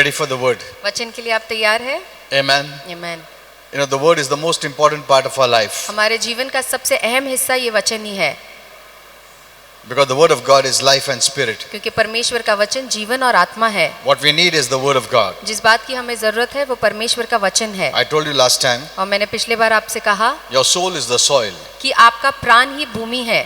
ready for the word? वचन के लिए आप तैयार हैं? Amen. Amen. You know, the word is the most important part of our life. हमारे जीवन का सबसे अहम हिस्सा ये वचन ही है, Because the word of God is life and spirit. क्योंकि परमेश्वर का वचन जीवन और आत्मा है। What we need is the word of God. जिस बात की हमें जरूरत है वो परमेश्वर का वचन है। I told you last time, और मैंने पिछले बार आपसे कहा your soul is the soil. कि आपका प्राण ही भूमि है,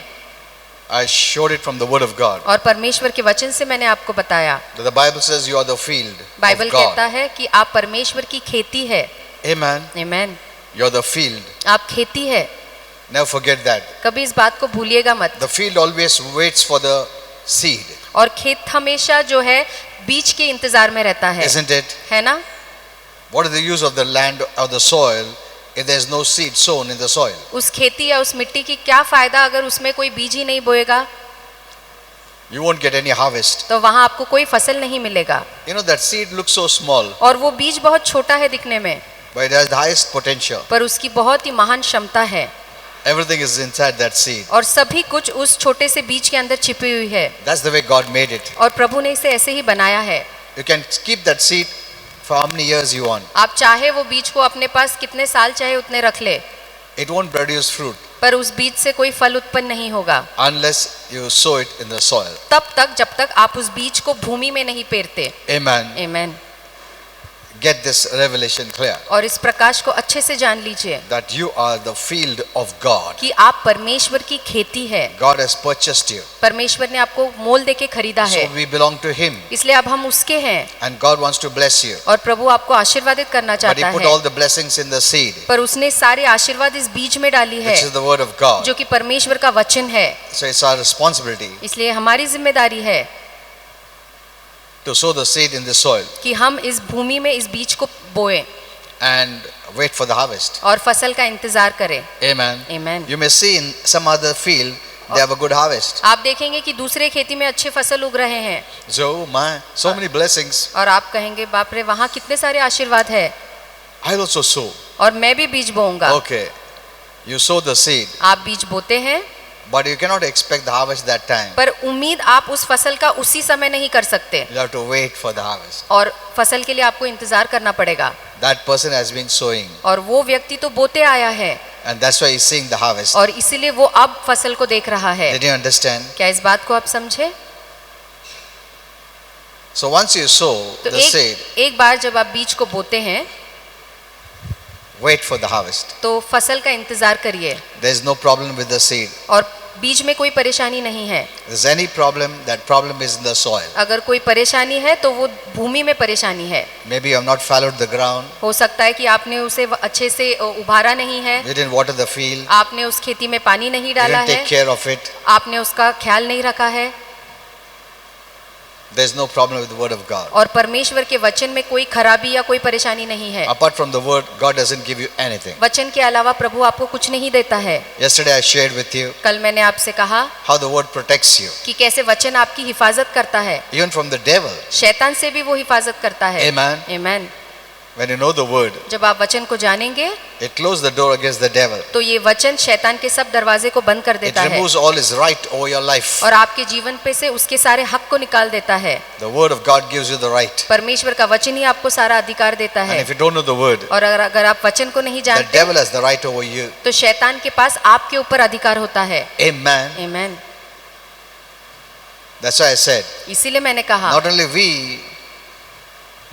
I showed it from the word of God. और परमेश्वर के वचन से मैंने आपको बताया। The Bible says you are the field Bible of कहता God. है कि आप परमेश्वर की खेती है। Amen. Amen. You're the field. आप खेती है, Never forget that. कभी इस बात को भूलिएगा मत। The field always waits for the seed. और खेत हमेशा जो है बीज के इंतजार में रहता है, Isn't it? है ना? What is the use of the land or the soil if there is no seed sown in the soil? उस खेती या उस मिट्टी की क्या फायदा अगर उसमें कोई बीज ही नहीं बोएगा, You won't get any harvest. तो वहां आपको कोई फसल नहीं मिलेगा। You know that seed looks so small, और वो बीज बहुत छोटा है दिखने में, but it has the highest potential. पर उसकी बहुत ही महान क्षमता है, Everything is inside that seed. और सभी कुछ उस छोटे से बीज के अंदर छिपी हुई है। That's the way God made it. और प्रभु ने इसे ऐसे ही बनाया है। You can keep that seed for how many years you want. आप चाहे वो बीज को अपने पास कितने साल चाहे उतने रख ले, It won't produce fruit पर उस बीज से कोई फल उत्पन्न नहीं होगा unless you sow it in the soil. तब तक जब तक आप उस बीज को भूमि में नहीं पेरते। Amen. Amen. Get this revelation clear. और इस प्रकाश को अच्छे से जान लीजिए That you are the field of God. कि आप परमेश्वर की खेती है। God has purchased you. परमेश्वर ने आपको मोल देके खरीदा है, So we belong to Him. इसलिए अब हम उसके हैं। And God wants to bless you. और प्रभु आपको आशीर्वादित करना But He चाहता put है, all the blessings in the seed, पर उसने सारे आशीर्वाद इस बीज में डाली है, which is the word of God. जो कि परमेश्वर का वचन है। So it's our responsibility इसलिए हमारी जिम्मेदारी है to sow the seed in the soil कि हम इस भूमि में इस बीज को बोएं and wait for the harvest. और फसल का इंतजार करें। Amen. Amen. You may see in some other field they have a good harvest. आप देखेंगे कि दूसरे खेती में अच्छे फसल उग रहे हैं, So many blessings. और आप कहेंगे बाप रे वहाँ कितने सारे आशीर्वाद है, I'll also sow. और मैं भी बीज बोऊंगा। Okay. You sow the seed, आप बीज बोते हैं, but you cannot expect the harvest that time. पर उम्मीद आप उस फसल का उसी समय नहीं कर सकते, You have to wait for the harvest. और फसल के लिए आपको इंतजार करना पड़ेगा। That person has been sowing, और वो व्यक्ति तो बोते आया है, and that's why he's seeing the harvest. और इसीलिए वो अब फसल को देख रहा है। Did you understand? क्या इस बात को आप समझे? So once you sow तो the seed, एक बार जब आप बीज को बोते हैं wait for the harvest. तो फसल का इंतजार करिए, There is no problem with the seed. और बीज में कोई परेशानी नहीं है। If there's any problem, that problem is in the soil. अगर कोई परेशानी है तो वो भूमि में परेशानी है। Maybe you have not followed the ground. हो सकता है कि आपने उसे अच्छे से उभारा नहीं है, You didn't water the field. आपने उस खेती में पानी नहीं You डाला didn't है, take care of it. आपने उसका ख्याल नहीं रखा है। There's no problem with the word of God. और परमेश्वर के वचन में कोई खराबी या कोई परेशानी नहीं है। Apart from the word, God doesn't give you anything. वचन के अलावा प्रभु आपको कुछ नहीं देता है। Yesterday I shared with you कल मैंने आपसे कहा how the word protects you, कि कैसे वचन आपकी हिफाजत करता है, even from the devil. शैतान से भी वो हिफाजत करता है। Amen. Amen. When you know the word, जब आप वचन को जानेंगे it closes the door against the devil. तो ये वचन शैतान के सब दरवाजे को बंद कर It देता है, removes all his right over your life. और आपके जीवन पे से उसके सारे हक को निकाल देता है। The word of God gives you the right. परमेश्वर का वचन ही आपको सारा अधिकार देता And है, if you don't know the word, और अगर आप वचन को नहीं the जानते devil has the right over you. तो शैतान के पास आपके ऊपर अधिकार होता है। Amen. Amen. That's why I said, इसीलिए मैंने कहा not only we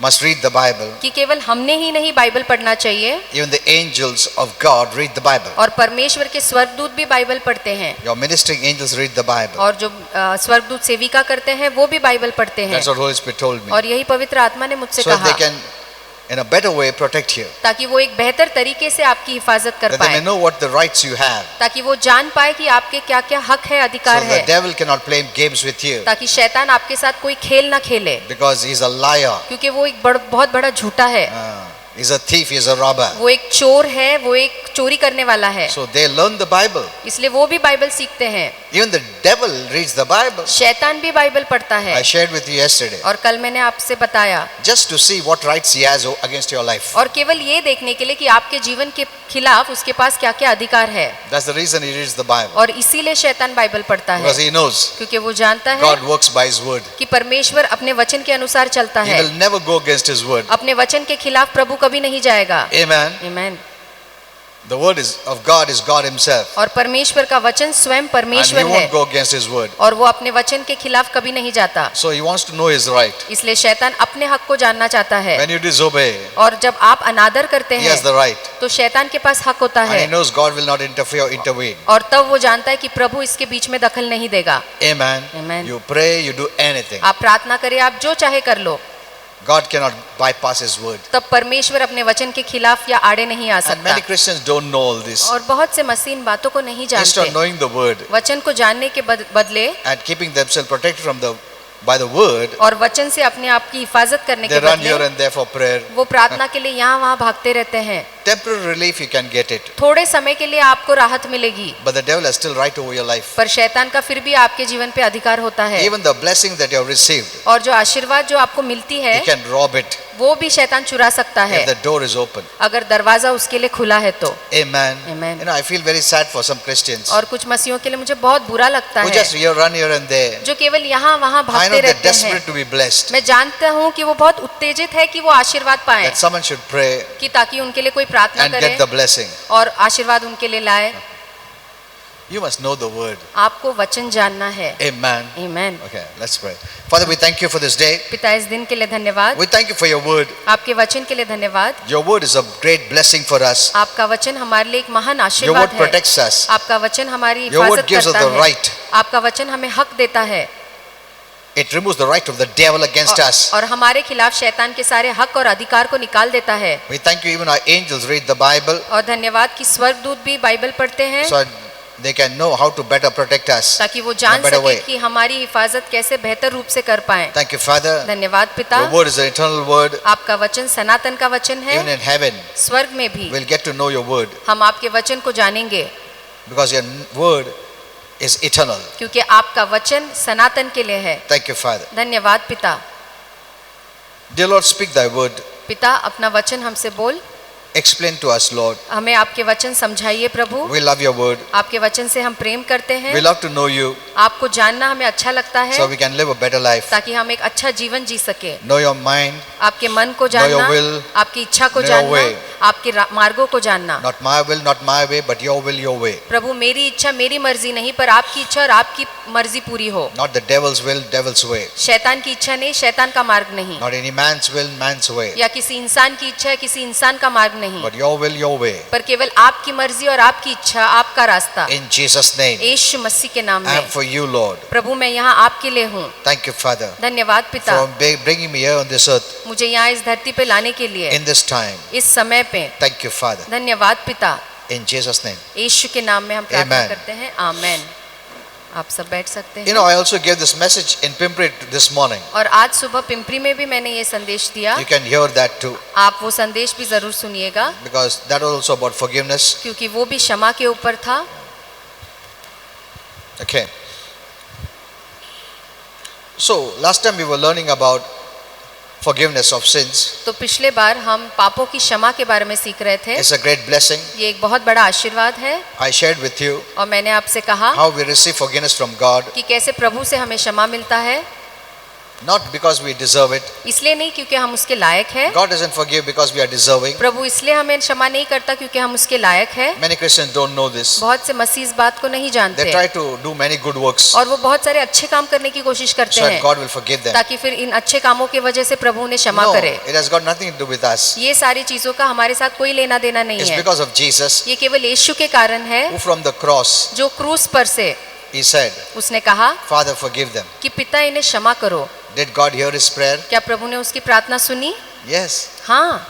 must read the Bible, कि केवल हमने ही नहीं बाइबल पढ़ना चाहिए, even the angels of God read the Bible. और परमेश्वर के स्वर्गदूत भी बाइबल पढ़ते हैं, Your ministering angels read the Bible. और जो स्वर्गदूत सेविका करते हैं वो भी बाइबल पढ़ते हैं। That's what Holy Spirit told me. और यही पवित्र आत्मा ने मुझसे So that they कहा, can, in a better way, protect you. ताकि वो एक बेहतर तरीके से आपकी हिफाजत कर That they may पाए, know what the rights you have. ताकि वो जान पाए कि आपके क्या क्या हक है, So अधिकार the है, devil cannot play games with you. ताकि शैतान आपके साथ कोई खेल ना खेले, Because he's a liar. क्योंकि वो एक बहुत बड़ा झूठा है, He's a thief, he's a robber. वो एक चोर है, वो एक चोरी करने वाला है। So they learn the Bible. इसलिए वो भी बाइबल सीखते हैं, Even the devil reads the Bible. शैतान भी बाइबल पढ़ता है। I shared with you yesterday. और कल मैंने आपसे बताया, Just to see what rights he has against your life. और केवल ये देखने के लिए कि आपके जीवन के खिलाफ उसके पास क्या क्या अधिकार है। That's the reason he reads the Bible. और इसीलिए शैतान बाइबल पढ़ता है, Because he knows क्योंकि वो जानता है God works by his word. कि परमेश्वर अपने वचन के अनुसार चलता He है। will never go against his word. अपने वचन के खिलाफ प्रभु कभी नहीं जाएगा। Amen. आमीन। The word of God is God himself. और परमेश्वर का वचन स्वयं And he परमेश्वर है, won't go against his word. और वो अपने वचन के खिलाफ कभी नहीं जाता। So he wants to know his right. इसलिए शैतान अपने हक को जानना चाहता है। When you disobey, और जब आप अनादर करते he has हैं the right. तो शैतान के पास हक होता And he है, knows God will not interfere or intervene. और तब वो जानता है कि प्रभु इसके बीच में दखल नहीं देगा। Amen. Amen. You pray, you do anything. आप प्रार्थना करें, आप जो चाहे कर लो, God cannot bypass his word. तब परमेश्वर अपने वचन के खिलाफ या आड़े नहीं आ And सकता। many Christians don't know all this. और बहुत से मसीह इन बातों को नहीं Instead जानते। of knowing the word वचन को जानने के बदले and keeping themselves protected by the word, और वचन से अपने आप की हिफाजत करने they के run here बदले and there for prayer. वो प्रार्थना के लिए यहाँ वहाँ भागते रहते हैं। Temporary relief you can get it, थोड़े समय के लिए आपको राहत मिलेगी, but the devil has still right over your life. पर शैतान का फिर भी आपके जीवन पे अधिकार होता है। Even the blessing that you have received, और जो आशीर्वाद जो आपको मिलती है he can rob it वो भी शैतान चुरा सकता है, if the door is open. अगर दरवाजा उसके लिए खुला है तो। Amen. Amen. You know, I feel very sad for some Christians और कुछ मसीहों के लिए मुझे बहुत बुरा लगता who है just run here and there. जो केवल यहाँ वहाँ I भागते know they're रहते हैं। desperate to be blessed. मैं जानता हूँ कि वो बहुत उत्तेजित है कि वो आशीर्वाद पाए, That someone should pray कि ताकि उनके लिए कोई प्रार्थना and करे get the blessing. और आशीर्वाद उनके लिए लाए। You must know the word. आपको वचन जानना है। Amen. आमीन। Okay, let's pray. Father, we thank you for this day. पिता, इस दिन के लिए धन्यवाद, We thank you for your word. आपके वचन के लिए धन्यवाद। Your word is a great blessing for us. आपका वचन हमारे लिए एक महान Your आशीर्वाद word है। protects us. आपका वचन हमारी Your word हिफाजत gives us करता the है। right. आपका वचन हमें हक देता है, It removes the right of the devil against us. और हमारे खिलाफ शैतान के सारे हक और अधिकार को निकाल देता है। We thank you even our angels read the Bible और धन्यवाद कि स्वर्गदूत भी बाइबल पढ़ते हैं so they can know how to better protect us ताकि वो in जान a better सके way. कि हमारी हिफाजत कैसे बेहतर रूप से कर पाए। Thank you, Father. धन्यवाद पिता, Your word is an eternal word. आपका वचन सनातन का वचन है। Even in heaven, स्वर्ग में भी we'll get to know your word हम आपके वचन को जानेंगे, because your word is eternal. क्योंकि आपका वचन सनातन के लिए है। Thank you, Father. धन्यवाद पिता। Dear Lord, speak thy word. पिता, अपना वचन हमसे बोल, Explain to us, Lord. हमें आपके वचन समझाइए प्रभु। We love your word. आपके वचन से हम प्रेम करते हैं, We love to know you आपको जानना हमें अच्छा लगता है so we can live a better life. ताकि हम एक अच्छा जीवन जी सके। Know your mind, आपके मन को Know your जानना, will, आपकी इच्छा को know your जानना, way. आपके मार्गों को जानना। not my will, not my way, but your will, your way. प्रभु, मेरी इच्छा मेरी मर्जी नहीं, पर आपकी इच्छा और आपकी मर्जी पूरी हो। Not the devil's will, devil's way. शैतान की इच्छा नहीं, शैतान का मार्ग नहीं, Not any man's will, man's way. या किसी इंसान की इच्छा है, किसी इंसान का मार्ग नहीं, But your will, your way. पर केवल आपकी मर्जी और आपकी इच्छा, आपका रास्ता। In Jesus' name. यीशु मसीह के नाम I am में for you, Lord. प्रभु, मैं यहाँ आपके लिए हूँ। Thank you, Father, धन्यवाद पिता, for bringing me here on this earth मुझे यहाँ इस धरती पे लाने के लिए, in this time. इस समय पे। Thank you, Father. धन्यवाद पिता, In Jesus' name. यीशु के नाम में हम प्रार्थना Amen. करते हैं। आमेन। आप सब बैठ सकते You हैं। know, I also gave this message in Pimpri this morning. और आज सुबह पिंपरी में भी मैंने ये संदेश दिया, You can hear that too, आप वो संदेश भी जरूर सुनिएगा, because that was also about forgiveness. क्योंकि वो भी क्षमा के ऊपर था। Okay. So, last time we were learning about forgiveness of sins. तो पिछले बार हम पापों की क्षमा के बारे में सीख रहे थे। It's a great blessing. ये एक बहुत बड़ा आशीर्वाद है, I shared with you और मैंने आपसे कहा how we receive forgiveness from God, कि कैसे प्रभु से हमें क्षमा मिलता है, not because we deserve it. इसलिए नहीं क्योंकि हम उसके लायक हैं। God doesn't forgive because we are deserving. प्रभु इसलिए हमें क्षमा नहीं करता क्योंकि हम उसके लायक हैं। Many Christians don't know this. बहुत से मसीह इस बात को नहीं They जानते, try to do many good works और वो बहुत सारे अच्छे काम करने की कोशिश करते so that हैं God will forgive them. ताकि फिर इन अच्छे कामों की वजह से प्रभु उन्हें क्षमा No, करे। it has got nothing to do with us. ये सारी चीजों का हमारे साथ कोई लेना देना नहीं It's है, because of Jesus ये केवल यीशु के कारण है, who from the cross, जो क्रूस पर से he said, उसने कहा Father, forgive them. कि पिता इन्हें क्षमा करो। Did God hear his prayer? क्या प्रभु ने उसकी प्रार्थना सुनी? Yes. हाँ।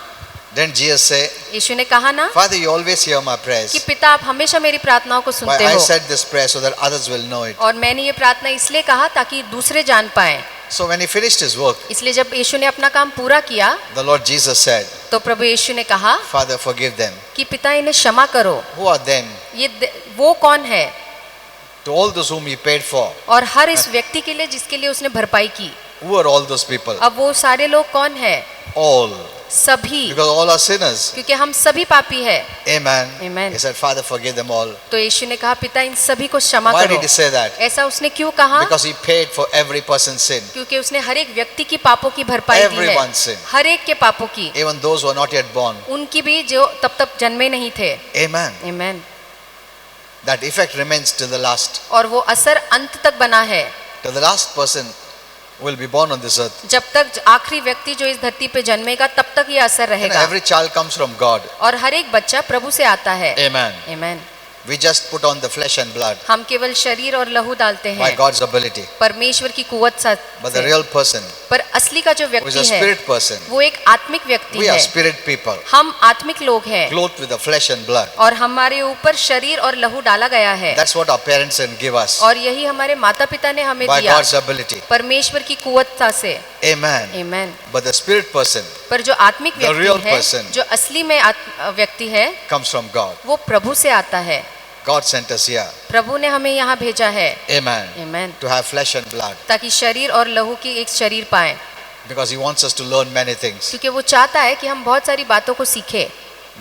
Then Jesus said, यीशु ने कहा ना Father, you always hear my कि prayers. पिता आप हमेशा मेरी प्रार्थनाओं को But सुनते I हो, said this prayer so that others will know it. और मैंने ये प्रार्थना इसलिए कहा ताकि दूसरे जान पाए। So when he finished his work, इसलिए जब यीशु ने अपना काम पूरा किया the Lord Jesus said, तो प्रभु यीशु ने कहा Father, forgive them. कि पिता इन्हें क्षमा करो। Who are them? वो कौन है? to all those whom he paid for. और हर इस व्यक्ति के लिए जिसके लिए उसने भरपाई की। Who are all those people? अब वो सारे लोग कौन है? All. सभी, Because all are sinners. क्योंकि हम सभी पापी है। Amen. Amen. He said, Father, forgive them all. तो यीशु ने कहा पिता इन सभी को क्षमा Why करो। did he say that? ऐसा उसने क्यों कहा? Because he paid for every person's sin. क्योंकि उसने हर एक व्यक्ति की पापों की भरपाई दी है। Everyone's sin. हर एक के पापों की, Even those who are not yet born. उनकी भी जो तब तक जन्मे नहीं थे। Amen. Amen. That effect remains till the last. और वो असर अंत तक बना है। Till the last person will be born on this earth. जब तक आखिरी व्यक्ति जो इस धरती पे जन्मेगा तब तक ये असर You know, रहेगा। every child comes from God. और हर एक बच्चा प्रभु से आता है। Amen. Amen. We just put on the flesh and blood हम केवल शरीर और लहू डालते by हैं God's ability. परमेश्वर की कुवत से। But the real person पर असली का जो who is a व्यक्ति है spirit person, वो एक आत्मिक व्यक्ति we are है। spirit people, हम आत्मिक लोग हैं clothed with the flesh and blood. और हमारे ऊपर शरीर और लहू डाला गया है। That's what our parents can give us और यही हमारे माता पिता ने हमें by दिया God's ability. परमेश्वर की कुवत्ता से। Amen. Amen. But the spirit person पर जो आत्मिक The real व्यक्ति है, person जो असली में व्यक्ति है, comes from God. वो प्रभु से आता है। God sent us here. प्रभु ने हमें यहाँ भेजा है। Amen. Amen. To have flesh and blood. ताकि शरीर और लहू की एक शरीर पाए, Because he wants us to learn many things. क्योंकि वो चाहता है कि हम बहुत सारी बातों को सीखें।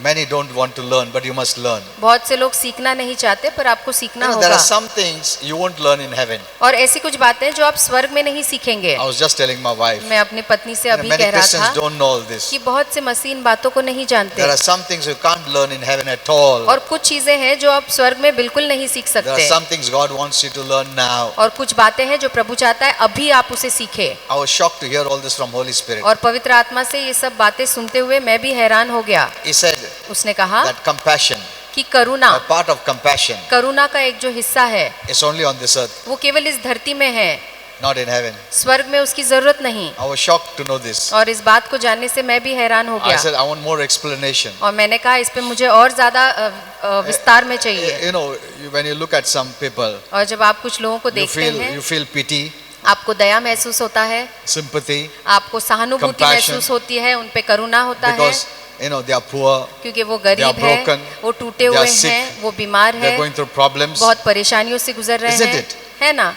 Many don't want to learn, but you must learn. बहुत से लोग सीखना नहीं चाहते पर आपको सीखना You know, there होगा। are some things you won't learn in heaven. और ऐसी कुछ बातें जो आप स्वर्ग में नहीं सीखेंगे। I was just telling my wife. मैं अपनी पत्नी से You know, अभी many कह रहा Christians था don't know all this. कि बहुत से मसीह इन बातों को नहीं जानते। There are some things you can't learn in heaven at all. और कुछ चीजें हैं जो आप स्वर्ग में बिल्कुल नहीं सीख There are सकते। some things God wants you to learn now. और कुछ बातें हैं जो प्रभु चाहता है अभी आप उसे सीखे। I was shocked to hear all this from Holy Spirit. और पवित्र आत्मा से ये सब बातें सुनते हुए मैं भी हैरान हो गया। He said उसने कहा that compassion, कि करुणा, a part of compassion, करुणा का एक जो हिस्सा है is only on this earth, वो केवल इस धरती में है, not in heaven. स्वर्ग में उसकी जरूरत नहीं। I was shocked to know this. और इस बात को जानने से मैं भी हैरान हो I गया। said, I want more explanation. और मैंने कहा इस पे मुझे और ज्यादा विस्तार में चाहिए। You know, when you look at some people, और जब आप कुछ लोगों को you देखते हैं, feel pity, आपको दया महसूस होता है, sympathy, आपको सहानुभूति Compassion. महसूस होती है, उन पे करुणा होता है, because you know they are poor, क्योंकि वो they are गरीब है, broken, वो टूटे they are हुए sick, हैं, वो बीमार they are है, going through problems. बहुत परेशानियों से गुजर रहे Isn't हैं, it? है ना?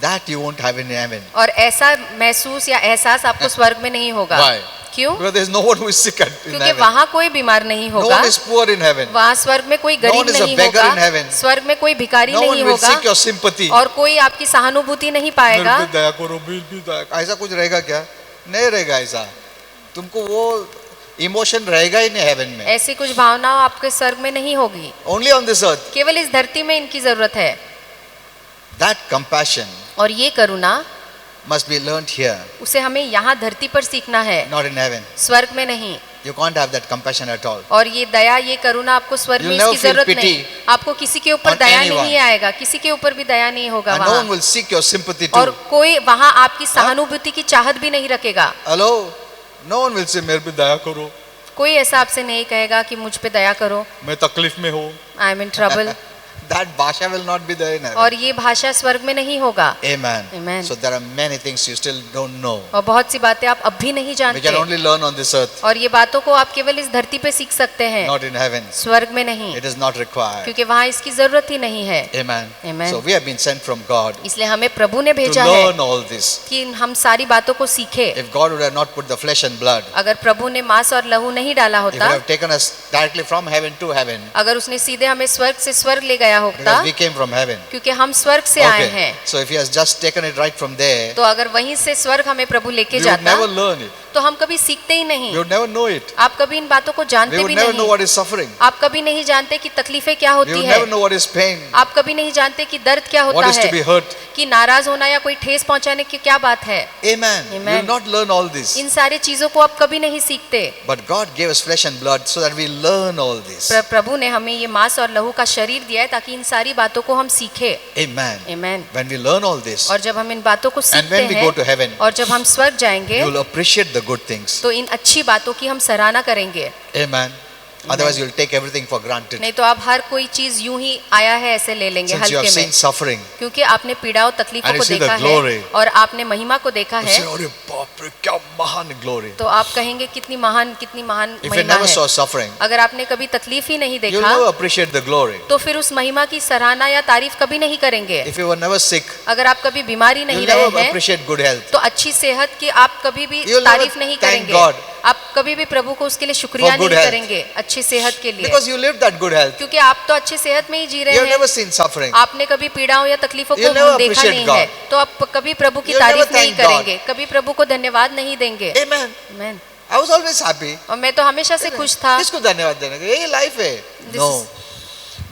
That you won't have in heaven. और ऐसा महसूस या एहसास आपको स्वर्ग में नहीं होगा। Why? क्यों? Because there is no one who is sick in क्योंकि heaven. वहाँ कोई बीमार नहीं No होगा, one is poor in heaven. वहाँ स्वर्ग में कोई No गरीब one is a नहीं beggar in होगा, heaven. स्वर्ग में कोई भिखारी No नहीं one will होगा, seek your sympathy. और कोई आपकी सहानुभूति नहीं मेरे पाएगा। पे दया करो, भी दया। ऐसा कुछ रहेगा क्या? नहीं रहेगा ऐसा। तुमको वो इमोशन रहेगा ही नहीं हेवन में। ऐसी कुछ भावना आपके स्वर्ग में नहीं होगी, Only on this earth. केवल इस धरती में इनकी जरूरत है। That compassion और ये करुणा must be learnt here, उसे हमें यहाँ धरती पर सीखना है, not in heaven. स्वर्ग में नहीं। You can't have that compassion at all. और ये दया, ये करुणा आपको स्वर्ग में You'll never इसकी feel जरूरत pity नहीं। आपको किसी के ऊपर on दया anyone. नहीं आएगा, किसी के ऊपर भी दया नहीं होगा And no one वहाँ। will seek your sympathy और too. कोई वहाँ आपकी सहानुभूति की चाहत भी नहीं रखेगा। Hello? No one will say मेरे पे दया करो, कोई ऐसा आपसे नहीं कहेगा कि मुझ पे दया करो, मैं तकलीफ में हूँ। I am in trouble. That भाषा will not be there in heaven. और ये भाषा स्वर्ग में नहीं होगा। Amen. Amen. So there are many things you still don't know. और बहुत सी बातें आप अब भी नहीं We जानते, can only learn on this earth, और ये बातों को आप केवल इस धरती पे सीख सकते हैं, not in heaven. स्वर्ग में नहीं, It is not required. क्योंकि वहाँ इसकी जरूरत ही नहीं है। Amen. Amen. So we have been sent from God इसलिए हमें प्रभु ने to भेजा है learn all this. कि हम सारी बातों को सीखे। If God would have not put the flesh and blood, अगर प्रभु ने मांस और लहू नहीं डाला He would होता, have taken us directly from heaven to heaven, अगर उसने सीधे हमें स्वर्ग से स्वर्ग ले गया होता, because we came from heaven. क्योंकि हम स्वर्ग से आए हैं, So if He has just taken it right from there, तो अगर वहीं से स्वर्ग हमें प्रभु लेके we would जाता, never learn it. तो हम कभी सीखते ही नहीं। We would never know it. आप कभी इन बातों को We जानते would भी never know नहीं, what is suffering. आप कभी नहीं जानते कि तकलीफें क्या We होती would है, never know what is pain. आप कभी नहीं जानते कि दर्द क्या What होता is to be है, hurt. कि नाराज होना या कोई ठेस पहुंचाने की क्या बात है। Amen. We Amen. will not learn all this. इन सारी चीजों को आप कभी नहीं सीखते। But God gave us flesh and blood so that we learn all this. प्रभु ने हमें ये मांस और लहू का शरीर दिया है ताकि इन सारी बातों को हम सीखे। Amen. Amen. When we learn all this, और जब हम इन बातों को and सीखते when we go to हैं heaven, और जब हम स्वर्ग जाएंगे, you will appreciate the good things. तो इन अच्छी बातों की हम सराहना करेंगे। Amen. Otherwise, you will take everything for granted. नहीं तो आप हर कोई चीज यूं ही आया है ऐसे ले लेंगे Since you हल्के have में, seen suffering, क्योंकि आपने पीड़ा और तकलीफों And को you see देखा the glory. है और आपने महिमा को देखा you है, say, "अरे बाप रे क्या महान glory. तो आप कहेंगे कितनी महान If you महिमा never है। saw suffering, अगर आपने कभी तकलीफ ही नहीं you'll देखा never appreciate the glory. तो फिर उस महिमा की सराहना या तारीफ कभी नहीं करेंगे। If you were never sick, अगर आप कभी बीमारी नहीं you'll रहे never हैं appreciate good health. तो अच्छी सेहत की आप कभी भी You'll never तारीफ नहीं thank करेंगे। God आप कभी भी प्रभु को उसके लिए शुक्रिया for good नहीं health. करेंगे अच्छी सेहत के लिए, Because you lived that good health. क्योंकि आप तो अच्छी सेहत में ही जी रहे You have हैं। never seen suffering. आपने कभी पीड़ाओं या तकलीफों You'll को never देखा appreciate नहीं God. है, तो आप कभी प्रभु की You'll never तारीफ नहीं thank God. करेंगे, कभी प्रभु को धन्यवाद नहीं देंगे। Amen. Amen. I was always happy. और मैं तो हमेशा से खुश था। किसको धन्यवाद देने का? यही लाइफ है। This No. is-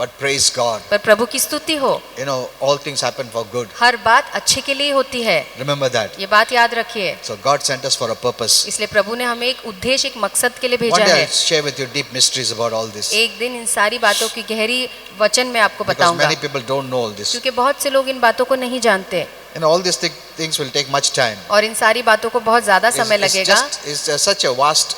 But praise God. पर प्रभु की स्तुति हो, You know, all things happen for good. हर बात अच्छे के लिए होती है, Remember that. ये बात याद रखिए। So God sent us for a purpose. इसलिए प्रभु ने हमें एक उद्देश्य, एक मकसद के लिए One भेजा day है। I'll share with you deep mysteries about all this. एक दिन इन सारी बातों की गहरी वचन मैं आपको Because बताऊंगा, many people don't know all this. क्योंकि बहुत से लोग इन बातों को नहीं जानते You know, all these things will take much time. और इन सारी बातों को बहुत ज्यादा समय लगेगा, It's such a vast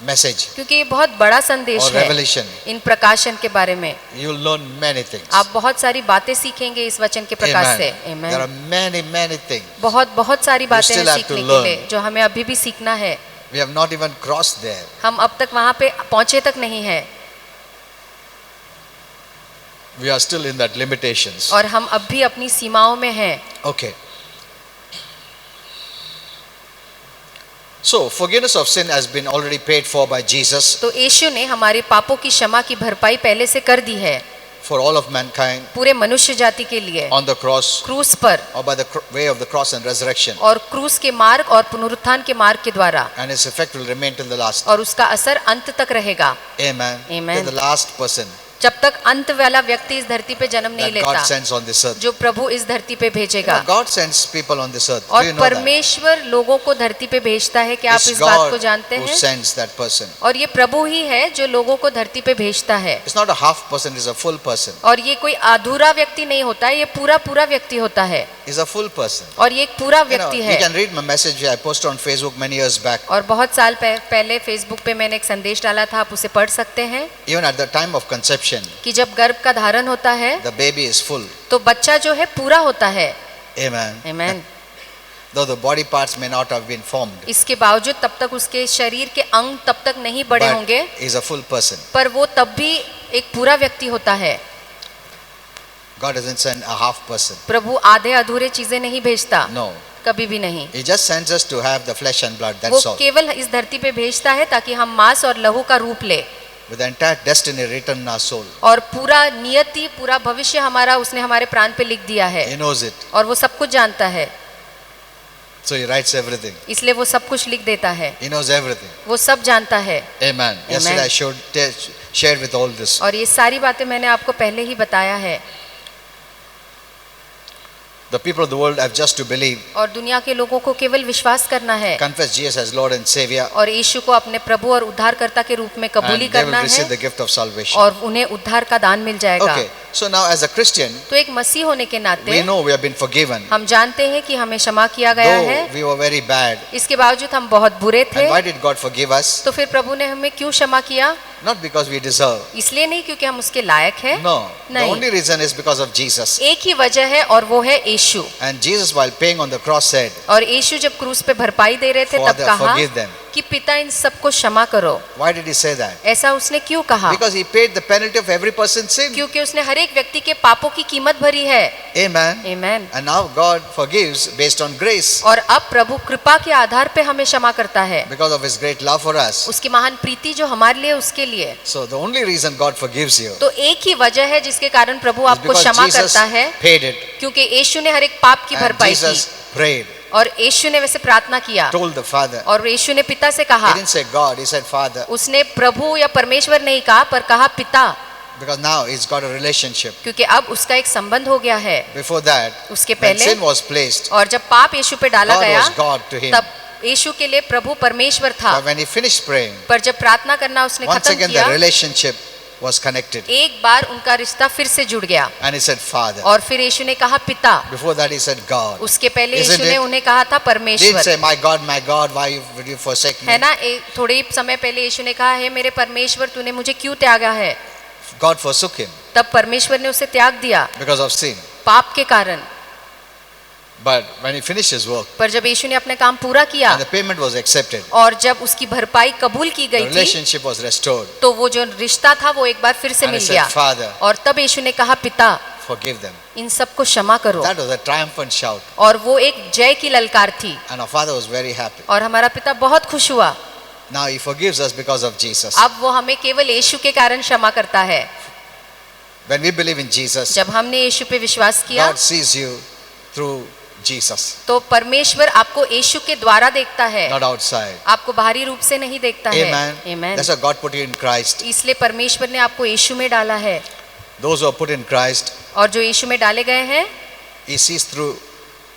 message क्योंकि ये बहुत बड़ा संदेश or है revelation. इन प्रकाशन के बारे में। You'll learn many things. आप बहुत सारी बातें सीखेंगे इस वचन के प्रकाश से। Amen. There are Amen. many things. बहुत सारी बातें still हैं have to सीखने के learn. लिए, जो हमें अभी भी सीखना है। We have not even crossed there. हम अब तक वहां पे पहुंचे तक नहीं है We are still in that limitations. और हम अब भी अपनी सीमाओं में हैं। Okay. So forgiveness of sin has been already paid for by Jesus तो यीशु ने हमारे पापों की क्षमा की भरपाई पहले से कर दी है for all of mankind पूरे मनुष्य जाति के लिए, on the cross क्रूस पर or by the way of the cross and resurrection. और क्रूस के मार्ग और पुनरुत्थान के मार्ग के द्वारा, And its effect will remain till the last. और उसका असर अंत तक रहेगा। Amen. Amen. Till the last person जब तक अंत वाला व्यक्ति इस धरती पे जन्म नहीं that God लेता, sends on this earth. जो प्रभु इस धरती पे You भेजेगा। know, God sends people on this earth. Do और you know that? परमेश्वर लोगों को धरती पे भेजता है, क्या आप It's इस बात को God जानते who हैं? sends that person. और ये प्रभु ही है जो लोगों को धरती पे भेजता है। It's not a half person, it's a full person. और ये कोई अधूरा व्यक्ति नहीं होता है, ये पूरा व्यक्ति होता है, It's a full person. और ये एक पूरा You know, व्यक्ति you है। can read my message I posted on Facebook many years back. और बहुत साल पहले फेसबुक पे मैंने एक संदेश डाला था, आप उसे पढ़ सकते हैं, Even at the time of conception, कि जब गर्भ का धारण होता है the baby is full. तो बच्चा जो है पूरा होता है। Amen. आमीन। Though the body parts may not have been formed, इसके बावजूद तब तक उसके शरीर के अंग तब तक नहीं बड़े but होंगे, is a full person. पर वो तब भी एक पूरा व्यक्ति होता है। God doesn't send a half person. प्रभु आधे अधूरे चीजें नहीं भेजता, No. कभी भी नहीं। He just sends us to have the flesh and blood. वो That's all. केवल इस धरती पे भेजता है ताकि हम मांस और लहू का रूप ले, With the entire destiny written in our soul. और पूरा नियति, पूरा भविष्य हमारा उसने हमारे प्राण पे लिख दिया है, He knows it. और वो सब कुछ जानता है, So he writes everything. इसलिए वो सब कुछ लिख देता है। He knows everything. वो सब जानता है। Amen. Yesterday I shared with all this. और ये सारी बातें मैंने आपको पहले ही बताया है। The people of the world have just to believe, और दुनिया के लोगों को केवल विश्वास करना है, confess Jesus as Lord and Savior, और यीशु को अपने प्रभु और उद्धारकर्ता के रूप में and कबूली they will करना receive है, the gift of salvation. और उन्हें उद्धार का दान मिल जाएगा। Okay. So now as a Christian, तो एक मसीह होने के we नाते know we have been forgiven. हम जानते हैं कि हमें क्षमा किया गया है। Though we were very bad. इसके बावजूद हम बहुत बुरे थे, And why did God forgive us? तो फिर प्रभु ने हमें क्यों क्षमा किया? Not because we deserve. इसलिए नहीं क्योंकि हम उसके लायक हैं। No. The नहीं। only reason is because of Jesus. एक ही वजह है, और वो है यीशु। And Jesus, while paying on the cross, said, और यीशु जब क्रूस पे भरपाई दे रहे थे तब Father, कहा forgive them. कि पिता इन सबको क्षमा करो। Why did he say that? ऐसा उसने क्यों कहा? Because he paid the penalty of every person's sin. क्योंकि उसने हर एक व्यक्ति के पापों की कीमत भरी है। Amen. आमीन। And now God forgives based on grace और अब प्रभु कृपा के आधार पे हमें क्षमा करता है, because of his great love for us. उसकी महान प्रीति जो हमारे लिए, उसके लिए। So the only reason God forgives you तो एक ही वजह है जिसके कारण प्रभु is आपको because क्षमा Jesus करता है, paid it. क्योंकि यीशु ने हर एक पाप की And भरपाई Jesus की, prayed, और यीशु ने वैसे प्रार्थना किया, told the Father. और यीशु ने पिता से He कहा। didn't say God, he said Father. उसने प्रभु या परमेश्वर नहीं कहा, पर कहा पिता, Because now he's got a relationship. क्योंकि अब उसका एक संबंध हो गया है। Before that, उसके when पहले, sin was placed, और जब पाप यीशु पे डाला God गया, was God to him. तब यीशु के लिए प्रभु परमेश्वर था। But when he finished praying, पर जब प्रार्थना करना उसने once खत्म again किया, the relationship was connected. एक बार उनका रिश्ता फिर से जुड़ गया, And he said Father. और फिर यीशु ने कहा पिता। Before that he said God. उसके पहले Isn't यीशु ने it? उन्हें कहा था Didn't परमेश्वर। say my God, why would you forsake me? है ना, थोड़े ही समय पहले यीशु ने कहा है मेरे परमेश्वर तूने मुझे क्यों त्यागा है? God forsook him तब परमेश्वर ने उसे त्याग दिया because of sin. पाप के कारण। But when he finished his work पर जब यीशु ने अपने काम पूरा किया and the payment was accepted, और जब उसकी भरपाई कबूल की the गई थी, relationship was restored. तो वो जो रिश्ता था वो एक बार फिर से And he मिल said, गया। Father, और तब यीशु ने कहा, पिता forgive them. इन सबको क्षमा करो। That was a triumphant shout. और वो एक जय की ललकार थी And our father was very happy. और हमारा पिता बहुत खुश हुआ। Now he forgives us because of Jesus. अब वो हमें केवल यीशु के कारण क्षमा करता है। When we believe in Jesus, जब हमने यीशु पे विश्वास किया God sees you through Jesus, तो परमेश्वर आपको यीशु के द्वारा देखता है, not outside. आपको बाहरी रूप से नहीं देखता है। Amen. Amen। That's why God put you in Christ. इसलिए परमेश्वर ने आपको यीशु में डाला है Those who are put in Christ, और जो यीशु में डाले गए हैं He sees through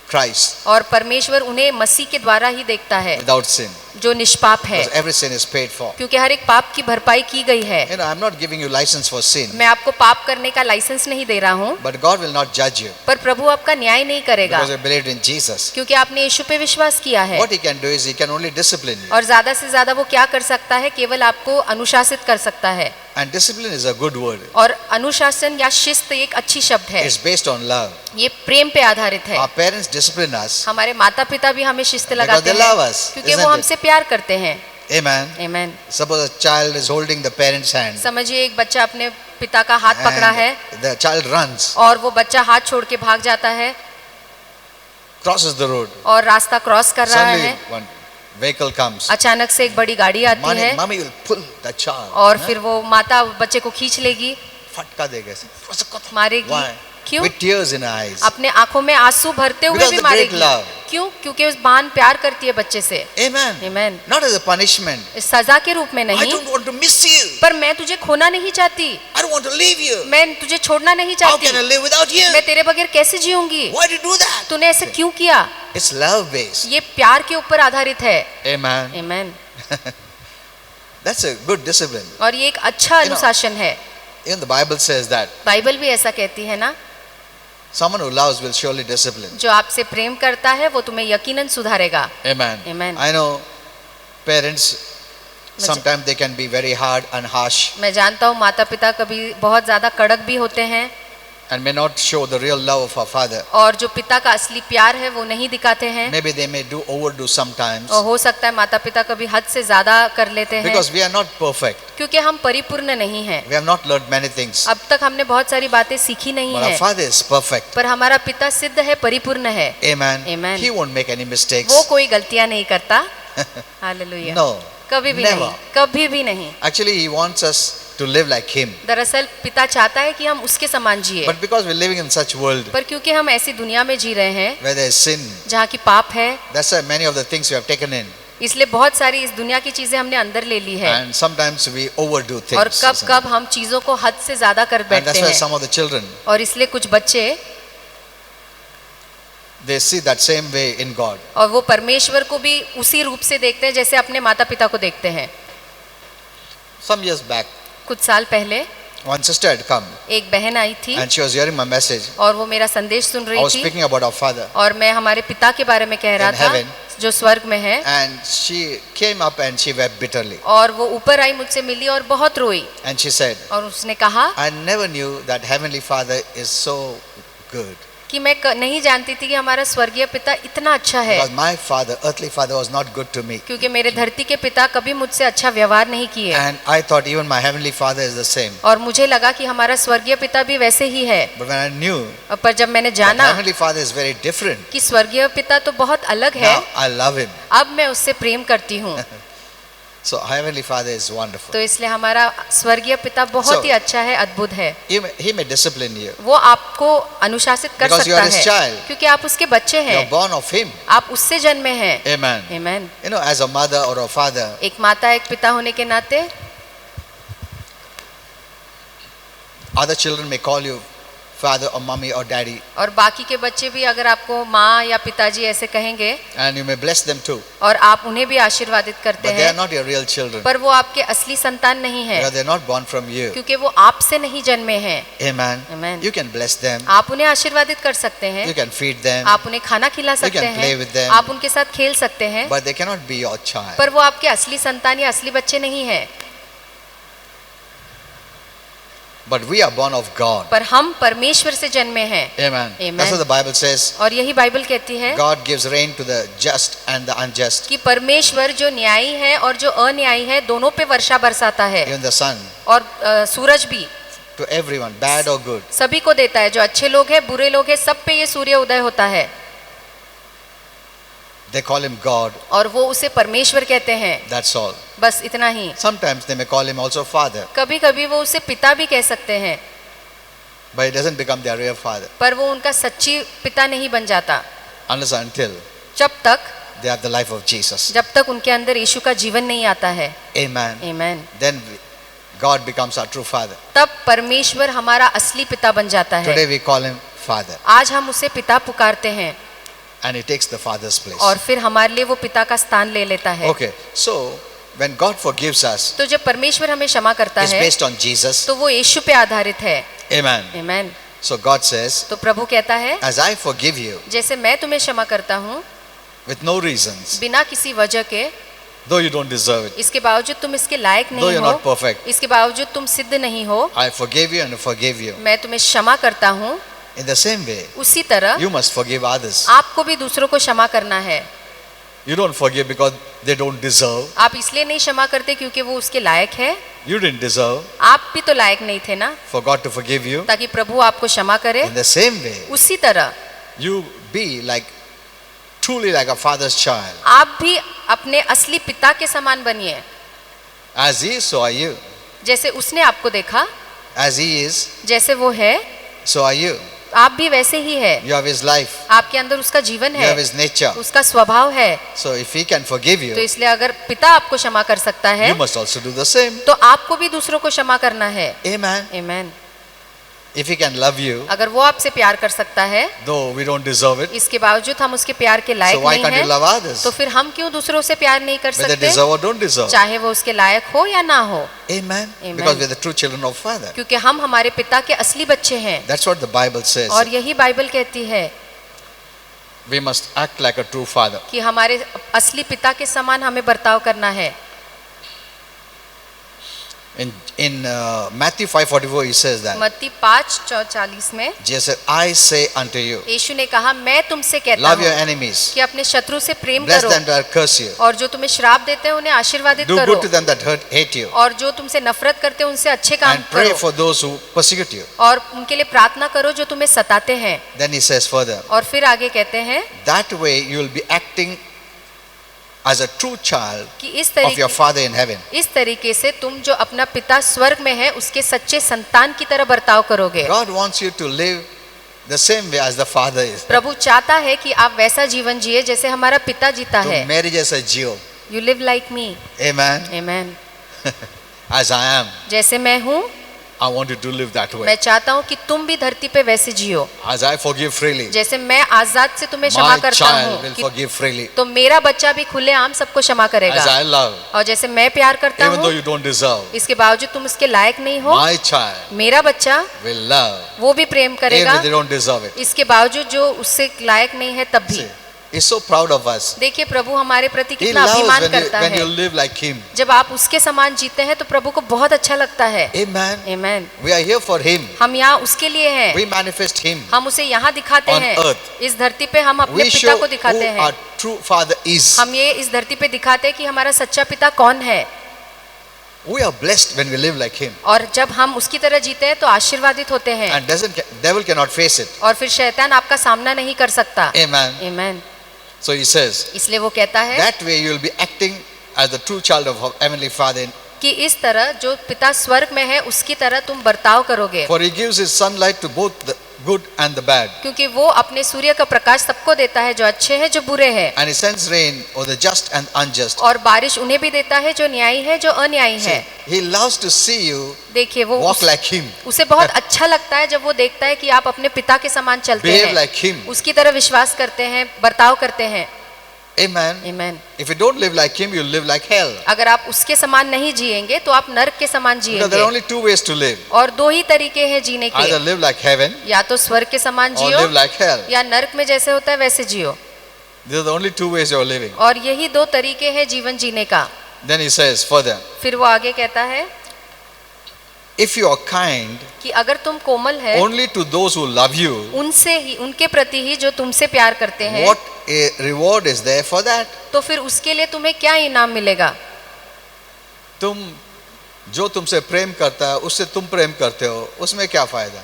Christ और परमेश्वर उन्हें मसीह के द्वारा ही देखता है without sin. जो निष्पाप है, Because every sin is paid for. क्योंकि हर एक पाप की भरपाई की गई है। You know, I'm not giving you license for sin, मैं आपको पाप करने का लाइसेंस नहीं दे रहा हूँ, but God will not judge you पर प्रभु आपका न्याय नहीं करेगा because you believed in Jesus. क्योंकि आपने यीशु पे विश्वास किया है। What He can do is He can only discipline you. और ज्यादा से ज्यादा वो क्या कर सकता है, केवल आपको अनुशासित कर सकता है। And discipline is a good word. और अनुशासन या शिस्त एक अच्छी शब्द है, It's based on love. ये प्रेम पे आधारित है। Our parents discipline us हमारे माता पिता भी हमें शिस्त because लगाते they love हैं us, क्योंकि isn't वो it? हमसे प्यार करते हैं। Amen. Amen. Suppose a child is holding the parent's hand समझिए एक बच्चा अपने पिता का हाथ पकड़ा है and the child runs, और वो बच्चा हाथ छोड़ के भाग जाता है crosses the road. और रास्ता क्रॉस कर रहा Suddenly है। one vehicle comes. अचानक से एक बड़ी गाड़ी आती है Mommy will pull the child. और फिर वो माता बच्चे को खींच लेगी, फटका देगा ऐसे. मारेगी। Why? क्यों? With tears in her eyes. अपने आंखों में आंसू भरते हुए Because भी the great मारेगी। love. क्यों? क्योंकि उस बहन प्यार करती है बच्चे से। Amen. Amen. Not as a punishment. इस सजा के रूप में I नहीं, don't want to miss you. पर मैं तुझे खोना नहीं चाहती, I don't want to leave you. मैं तुझे छोड़ना नहीं How can I चाहती, live without you? मैं तेरे बगैर कैसे जीऊंगी? Why did you do that? तूने ऐसे क्यों किया? It's love based. ये प्यार के ऊपर आधारित है। Amen. Amen. That's a good discipline. और ये एक अच्छा अनुशासन है। Even the Bible says that Bible भी ऐसा कहती है ना, someone who loves will surely discipline. जो आपसे प्रेम करता है वो तुम्हें यकीनन सुधारेगा। Amen. Amen. I know parents sometimes they can be very hard and harsh मैं जानता हूँ माता पिता कभी बहुत ज्यादा कड़क भी होते हैं and may not show the real love of our father. और जो पिता का असली प्यार है वो नहीं दिखाते हैं। Maybe they may do overdo sometimes और हो सकता है माता पिता कभी हद से ज्यादा कर लेते हैं because we are not perfect. क्योंकि हम परिपूर्ण नहीं हैं। We have not learned many things. अब तक हमने बहुत सारी बातें सीखी नहीं But our है, father is perfect. पर हमारा पिता सिद्ध है, परिपूर्ण है। Amen. Amen. He won't make any mistakes. वो कोई गलतियां नहीं करता। हालेलुया। No. कभी भी Never. नहीं, कभी भी नहीं। Actually, he wants us to live like him. दरअसल पिता चाहता है कि हम उसके समान जिए, But because we're living in such world पर क्योंकि हम ऐसी दुनिया में जी रहे हैं where there is sin, जहाँ की पाप है, that's why many of the things we have taken in. इसलिए बहुत सारी इस दुनिया की चीजें हमने अंदर ले ली है And sometimes we overdo things. और कब isn't कब it? हम चीजों को हद से ज्यादा कर And बैठते that's why हैं some of the children, और इसलिए कुछ बच्चे they see that same way in God. और वो परमेश्वर को भी उसी रूप से देखते हैं जैसे अपने माता पिता को देखते हैं। Some years back, कुछ साल पहले one sister had come एक बहन आई थी and she was hearing my message. और वो मेरा संदेश सुन I रही was थी speaking about our father. और मैं हमारे पिता के बारे में कह रहा In था heaven. जो स्वर्ग में है, And she came up and she wept bitterly. और वो ऊपर आई, मुझसे मिली और बहुत रोई And she said, और उसने कहा I never knew that Heavenly Father is so good. कि मैं नहीं जानती थी कि हमारा स्वर्गीय पिता इतना अच्छा है, Because my father, earthly father, was not good to me. क्योंकि मेरे धरती के पिता कभी मुझसे अच्छा व्यवहार नहीं किए। And I thought even my Heavenly Father is the same. और मुझे लगा कि हमारा स्वर्गीय पिता भी वैसे ही है, But when I knew और पर जब मैंने that जाना Heavenly Father is very different, कि स्वर्गीय पिता तो बहुत अलग है, now I love Him. अब मैं उससे प्रेम करती हूँ। So Heavenly Father is wonderful. तो इसलिए हमारा स्वर्गीय पिता बहुत ही अच्छा है, अद्भुत है। He may discipline you. वो आपको अनुशासित कर Because you सकता are his है child. क्योंकि आप उसके बच्चे You are हैं, born of Him. आप उससे जन्मे हैं। Amen. Amen. You know, as a mother or a father, एक माता एक पिता होने के नाते other children may call you father or mommy or daddy, और बाकी के बच्चे भी अगर आपको माँ या पिताजी ऐसे कहेंगे and you may bless them too. और आप उन्हें भी आशीर्वादित करते But they are हैं, not your real children. पर वो आपके असली संतान नहीं है, Because they are not born from you. क्योंकि वो आपसे नहीं जन्मे हैं। Amen. Amen. You can bless them. आप उन्हें आशीर्वादित कर सकते हैं, You can feed them. आप उन्हें खाना खिला सकते can play with हैं, them. आप उनके साथ खेल सकते हैं, But they cannot be your child. पर वो आपके असली संतान या असली बच्चे नहीं है। But we are born of God. पर हम परमेश्वर से जन्मे हैं। Amen. Amen. That's what the Bible says. और यही बाइबल कहती है God gives rain to the just and the unjust. कि परमेश्वर जो न्यायी है और जो अन्यायी है दोनों पे वर्षा बरसाता है। Even the sun. और सूरज भी To everyone, bad or good. सभी को देता है, जो अच्छे लोग हैं बुरे लोग हैं सब पे ये सूर्य उदय होता है। They call him God. और वो उसे परमेश्वर कहते हैं। That's all. बस इतना ही। Sometimes they may call him also Father, कभी कभी वो उसे पिता भी कह सकते हैं, but he doesn't become their real father पर वो उनका सच्ची पिता नहीं बन जाता unless and until जब तक they have the life of Jesus. उनके अंदर यीशु का जीवन नहीं आता है। Amen. आमीन। Then God becomes our true father. तब परमेश्वर हमारा असली पिता बन जाता है। Today we call him Father, आज हम उसे पिता पुकारते हैं and he takes the father's place. और फिर हमारे लिए वो पिता का स्थान ले लेता है। Okay, so when God forgives us, तो जब परमेश्वर हमें क्षमा करता it's है based on Jesus. तो वो यीशु पे आधारित है। Amen. आमीन। So God says, तो प्रभु कहता है as I forgive you जैसे मैं तुम्हें क्षमा करता हूँ with no reasons, बिना किसी वजह के, though you don't deserve it, इसके बावजूद तुम इसके लायक though नहीं you're हो, not perfect, इसके बावजूद तुम सिद्ध नहीं हो, I forgive you and forgive you. मैं तुम्हें क्षमा करता हूँ। In the same way, उसी तरह you must forgive others. आपको भी दूसरों को क्षमा करना है। You don't forgive because they don't deserve. आप इसलिए नहीं क्षमा करते क्योंकि वो उसके लायक है। You didn't deserve आप भी तो लायक नहीं थे ना, for God to forgive you. ताकि प्रभु आपको क्षमा करे। In the same way, उसी तरह you be like truly like a father's child. आप भी अपने असली पिता के समान बनिए। As he is, so are you. जैसे उसने आपको देखा, As he is, जैसे वो है, so are you. आप भी वैसे ही है। You have his life. आपके अंदर उसका जीवन You है, have his nature. उसका स्वभाव है। So if he can forgive तो you, इसलिए अगर पिता आपको क्षमा कर सकता है you must also do the same. तो आपको भी दूसरों को क्षमा करना है। Amen. आमीन। If he can love you, अगर वो आपसे प्यार कर सकता है, though we don't deserve it, इसके बावजूद हम उसके प्यार के लायक so why नहीं can't you हैं, love others? तो फिर हम क्यों दूसरों से प्यार नहीं कर Whether सकते, deserve or don't deserve. चाहे वो उसके लायक हो या ना हो। Amen. Amen. Because we're the true children of Father. क्योंकि हम हमारे पिता के असली बच्चे हैं। That's what the Bible says. और यही बाइबल कहती है We must act like a true father. कि हमारे असली पिता के समान हमें बर्ताव करना है। In Matthew 5:44 he says that. मत्ती 5:44 में Jesus said, I say unto you, यीशु ने कहा, मैं तुमसे कहता love your हूँ enemies, कि अपने शत्रु से प्रेम bless करो them that curse you, और जो तुम्हें श्राप देते हैं उन्हें आशीर्वादित do करो good to them that hate you, और जो तुमसे नफरत करते हैं उनसे अच्छे काम and pray करो for those who persecute you. और उनके लिए प्रार्थना करो जो तुम्हें सताते हैं। Then he says further, और फिर आगे कहते हैं that way you will be acting as a true child कि of your Father in heaven. इस तरीके से तुम जो अपना पिता स्वर्ग में है उसके सच्चे संतान की तरह बर्ताव करोगे। God wants you to live the same way as the Father is. प्रभु चाहता है कि आप वैसा जीवन जिए जैसे हमारा पिता जीता है। To marry जैसा जियो. You live like me. Amen. Amen. As I am, जैसे मैं हूँ I want you to live that way. मैं चाहता हूँ कि तुम भी धरती पे वैसे जियो। As I forgive freely, जैसे मैं आजाद से तुम्हें क्षमा my करता child हूँ will कि forgive freely. तो मेरा बच्चा भी खुलेआम सबको क्षमा As करेगा। I love, और जैसे मैं प्यार करता even though हूँ you don't deserve, इसके बावजूद तुम उसके लायक नहीं हो, my child मेरा बच्चा will love, वो भी प्रेम even करेगा if they don't deserve it. इसके बावजूद जो उससे लायक नहीं है तब भी। See, he's so proud of us. देखिए प्रभु हमारे प्रति He कितना loves अभिमान when करता you है। live like him. जब आप उसके समान जीते हैं तो प्रभु को बहुत अच्छा लगता है। Amen. आमीन। We are here for him. हम यहाँ उसके लिए हैं, We manifest him. हम उसे यहाँ दिखाते On हैं, earth. इस धरती पे हम अपने We पिता show को who दिखाते हैं। our true Father is. हम ये इस धरती पे दिखाते हैं कि हमारा सच्चा पिता कौन है। We are blessed when we live like him. और जब हम उसकी तरह जीते हैं तो आशीर्वादित होते हैं And devil cannot face it. और फिर शैतान आपका सामना नहीं कर सकता। Amen. आमीन। So he says, इसलिए वो कहता है that way you will be acting as the true child of Heavenly Father. कि इस तरह जो पिता स्वर्ग में है उसकी तरह तुम बर्ताव करोगे। For he gives his sunlight to both the good and the bad. क्योंकि वो अपने सूर्य का प्रकाश सबको देता है, जो अच्छे हैं जो बुरे हैं, And he sends rain over the just and unjust. और बारिश उन्हें भी देता है जो न्यायी है जो अन्यायी है। He loves to see you देखिए वो walk like him, उसे बहुत अच्छा लगता है जब वो देखता है कि आप अपने पिता के समान चलते behave हैं, like him. उसकी तरह विश्वास करते हैं, बर्ताव करते हैं। Amen. आमीन। If you don't live like him, you'll live like hell. अगर आप उसके समान नहीं जिएंगे तो आप नरक के समान Because there जिएंगे। are only two ways to live. और दो ही तरीके हैं जीने के, Either live like heaven या तो स्वर्ग के समान or Jio live like hell. या नरक में जैसे होता है वैसे जियो। These are the only two ways you're living. और यही दो तरीके हैं जीवन जीने का। Then he says further, फिर वो आगे कहता है if you are kind कि अगर तुम कोमल है only to those who love you, उनसे ही, उनके प्रति ही जो तुमसे प्यार करते हैं, what a reward is there for that? तो फिर उसके लिए तुम्हें क्या इनाम मिलेगा? तुम जो तुमसे प्रेम करता है उससे तुम प्रेम करते हो, उसमें क्या फायदा?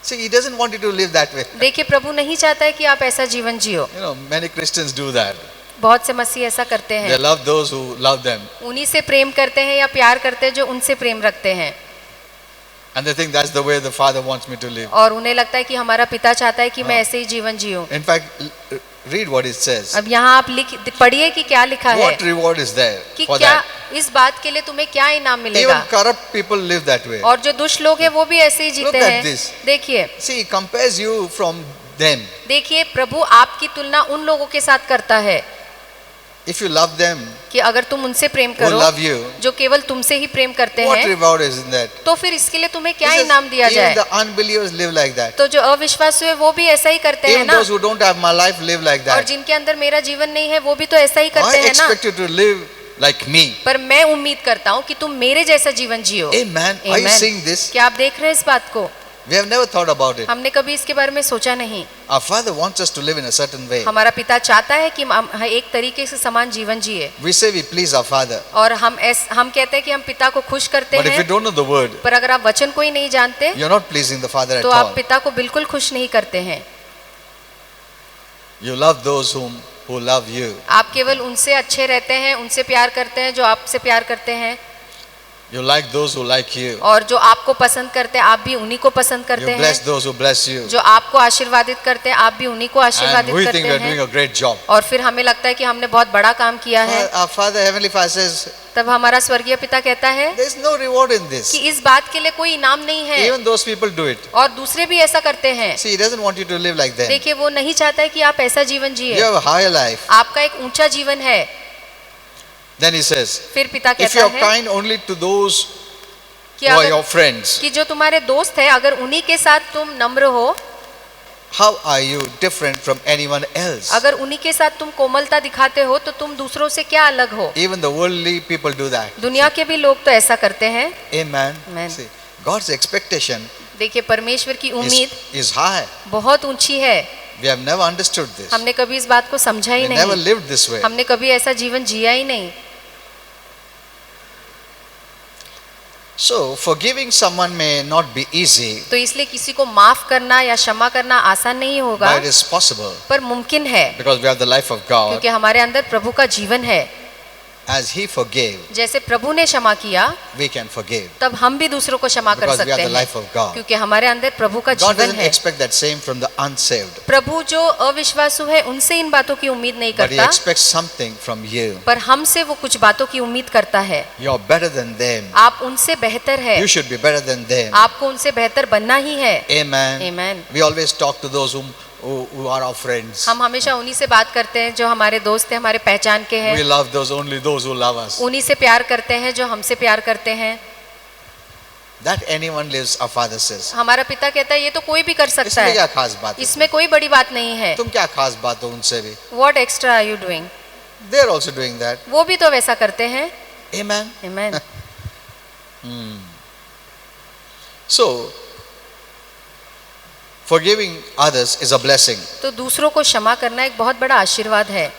See, he doesn't want you to live that way. देखिए, प्रभु नहीं चाहता है कि आप ऐसा जीवन जियो। You know, many Christians do that. बहुत से मसीह ऐसा करते They हैं, love those who love them, उन्हीं से प्रेम करते हैं या प्यार करते हैं जो उनसे प्रेम रखते हैं, and they think that's the way the Father wants me to live. और उन्हें लगता है कि हमारा पिता चाहता है कि मैं ऐसे ही जीवन जीऊं। In fact, read what it says. अब यहाँ आप पढ़िए कि क्या लिखा है, What reward is there कि for क्या that? इस बात के लिए तुम्हें क्या इनाम मिलेगा? Even corrupt people live that way. और जो दुष्ट लोग हैं वो भी ऐसे ही जीते Look at हैं। this. देखिए, See, he compares you from them. देखिए, प्रभु आपकी तुलना उन लोगों के साथ करता है If you love them, कि अगर तुम उनसे प्रेम who करो, love you, जो केवल तुमसे ही प्रेम करते what हैं, reward is in that? तो फिर इसके लिए तुम्हें क्या He says, इनाम दिया even जाए? the unbelievers live like that. तो जो अविश्वासी है वो भी ऐसा ही करते हैं Even ना, those who don't have my life live like और that. जिनके अंदर मेरा जीवन नहीं है वो भी तो ऐसा ही करते I हैं ना। expect you to live like me. पर मैं उम्मीद करता हूँ कि तुम मेरे जैसा जीवन जियो। Amen. Are you Amen. seeing this? क्या आप देख रहे हैं इस बात को? We have never thought about it. हमने कभी इसके बारे में सोचा नहीं। Our Father wants us to live in a certain way. हमारा पिता चाहता है कि हम एक तरीके से समान जीवन जिए, We say we please our Father, और हम कहते हैं कि हम पिता को खुश करते but if you हैं, don't know the word, पर अगर आप वचन को ही नहीं जानते you're not pleasing the Father at तो आप all. पिता को बिल्कुल खुश नहीं करते हैं। You love those who love you. आप केवल उनसे अच्छे रहते हैं, उनसे प्यार करते हैं जो आपसे प्यार करते हैं, You like those who like you. और जो आपको पसंद करते हैं आप भी उन्हीं को पसंद करते You bless हैं, those who bless you. जो आपको आशीर्वादित करते हैं आप भी उन्हीं को And आशीर्वादित we करते think we are doing हैं, a great job. और फिर हमें लगता है कि हमने बहुत बड़ा काम किया है। Our Father, Heavenly Father says, तब हमारा स्वर्गीय पिता कहता है there is no reward in कि this. इस बात के लिए कोई इनाम नहीं है, Even those people do it. और दूसरे भी ऐसा करते हैं। See, He doesn't want you to live like them. देखिए, वो नहीं चाहता है कि आप ऐसा जीवन You जिए, have a higher life. आपका एक ऊंचा जीवन है। Then He says, फिर पिता if you कहता are है kind only to those कि who are अगर your friends, कि जो तुम्हारे दोस्त है अगर उन्हीं के साथ तुम नम्र हो, how are you different from anyone else? अगर उन्हीं के साथ तुम कोमलता दिखाते हो तो तुम दूसरों से क्या अलग हो? Even the worldly people do that. दुनिया के भी लोग तो ऐसा करते हैं। Amen. Amen. See, God's expectation देखिए, परमेश्वर की उम्मीद is high. बहुत ऊंची है। We have never understood this. हमने कभी इस बात को समझा ही We never नहीं, lived this way. हमने कभी ऐसा जीवन जिया ही नहीं। So, forgiving someone may not be easy, तो इसलिए किसी को माफ करना या क्षमा करना आसान नहीं होगा, but it is possible पर मुमकिन है, because we have the life of God. क्योंकि हमारे अंदर प्रभु का जीवन है। As He forgave, जैसे प्रभु ने क्षमा किया, we can forgive तब हम भी दूसरों को क्षमा कर because we सकते have the हैं, life of God. क्योंकि हमारे अंदर प्रभु का God जीवन doesn't है। expect that same from the unsaved, प्रभु जो अविश्वासु है उनसे इन बातों की उम्मीद नहीं but He करता, expects something from you. पर हमसे वो कुछ बातों की उम्मीद करता है। You're better than them. आप उनसे बेहतर है, You should be better than them. आपको उनसे बेहतर बनना ही है। Amen. Amen. We always talk to those who are our friends. हम हमेशा उन्हीं से बात करते हैं जो हमारे दोस्त हैं, हमारे पहचान के We हैं, love only those who love us. उन्हीं से प्यार करते हैं जो हमसे प्यार करते हैं। That anyone lives, our Father says. हमारा पिता कहता है ये तो कोई भी कर सकता इसमें है, क्या खास बात है? इसमें कोई बड़ी बात नहीं है। तुम क्या खास बात हो उनसे भी? What extra are you doing? They are also doing that. वो भी तो वैसा करते हैं। Amen. Amen. So, forgiving others is a blessing. तो दूसरों को क्षमा करना एक बहुत बड़ा आशीर्वाद है।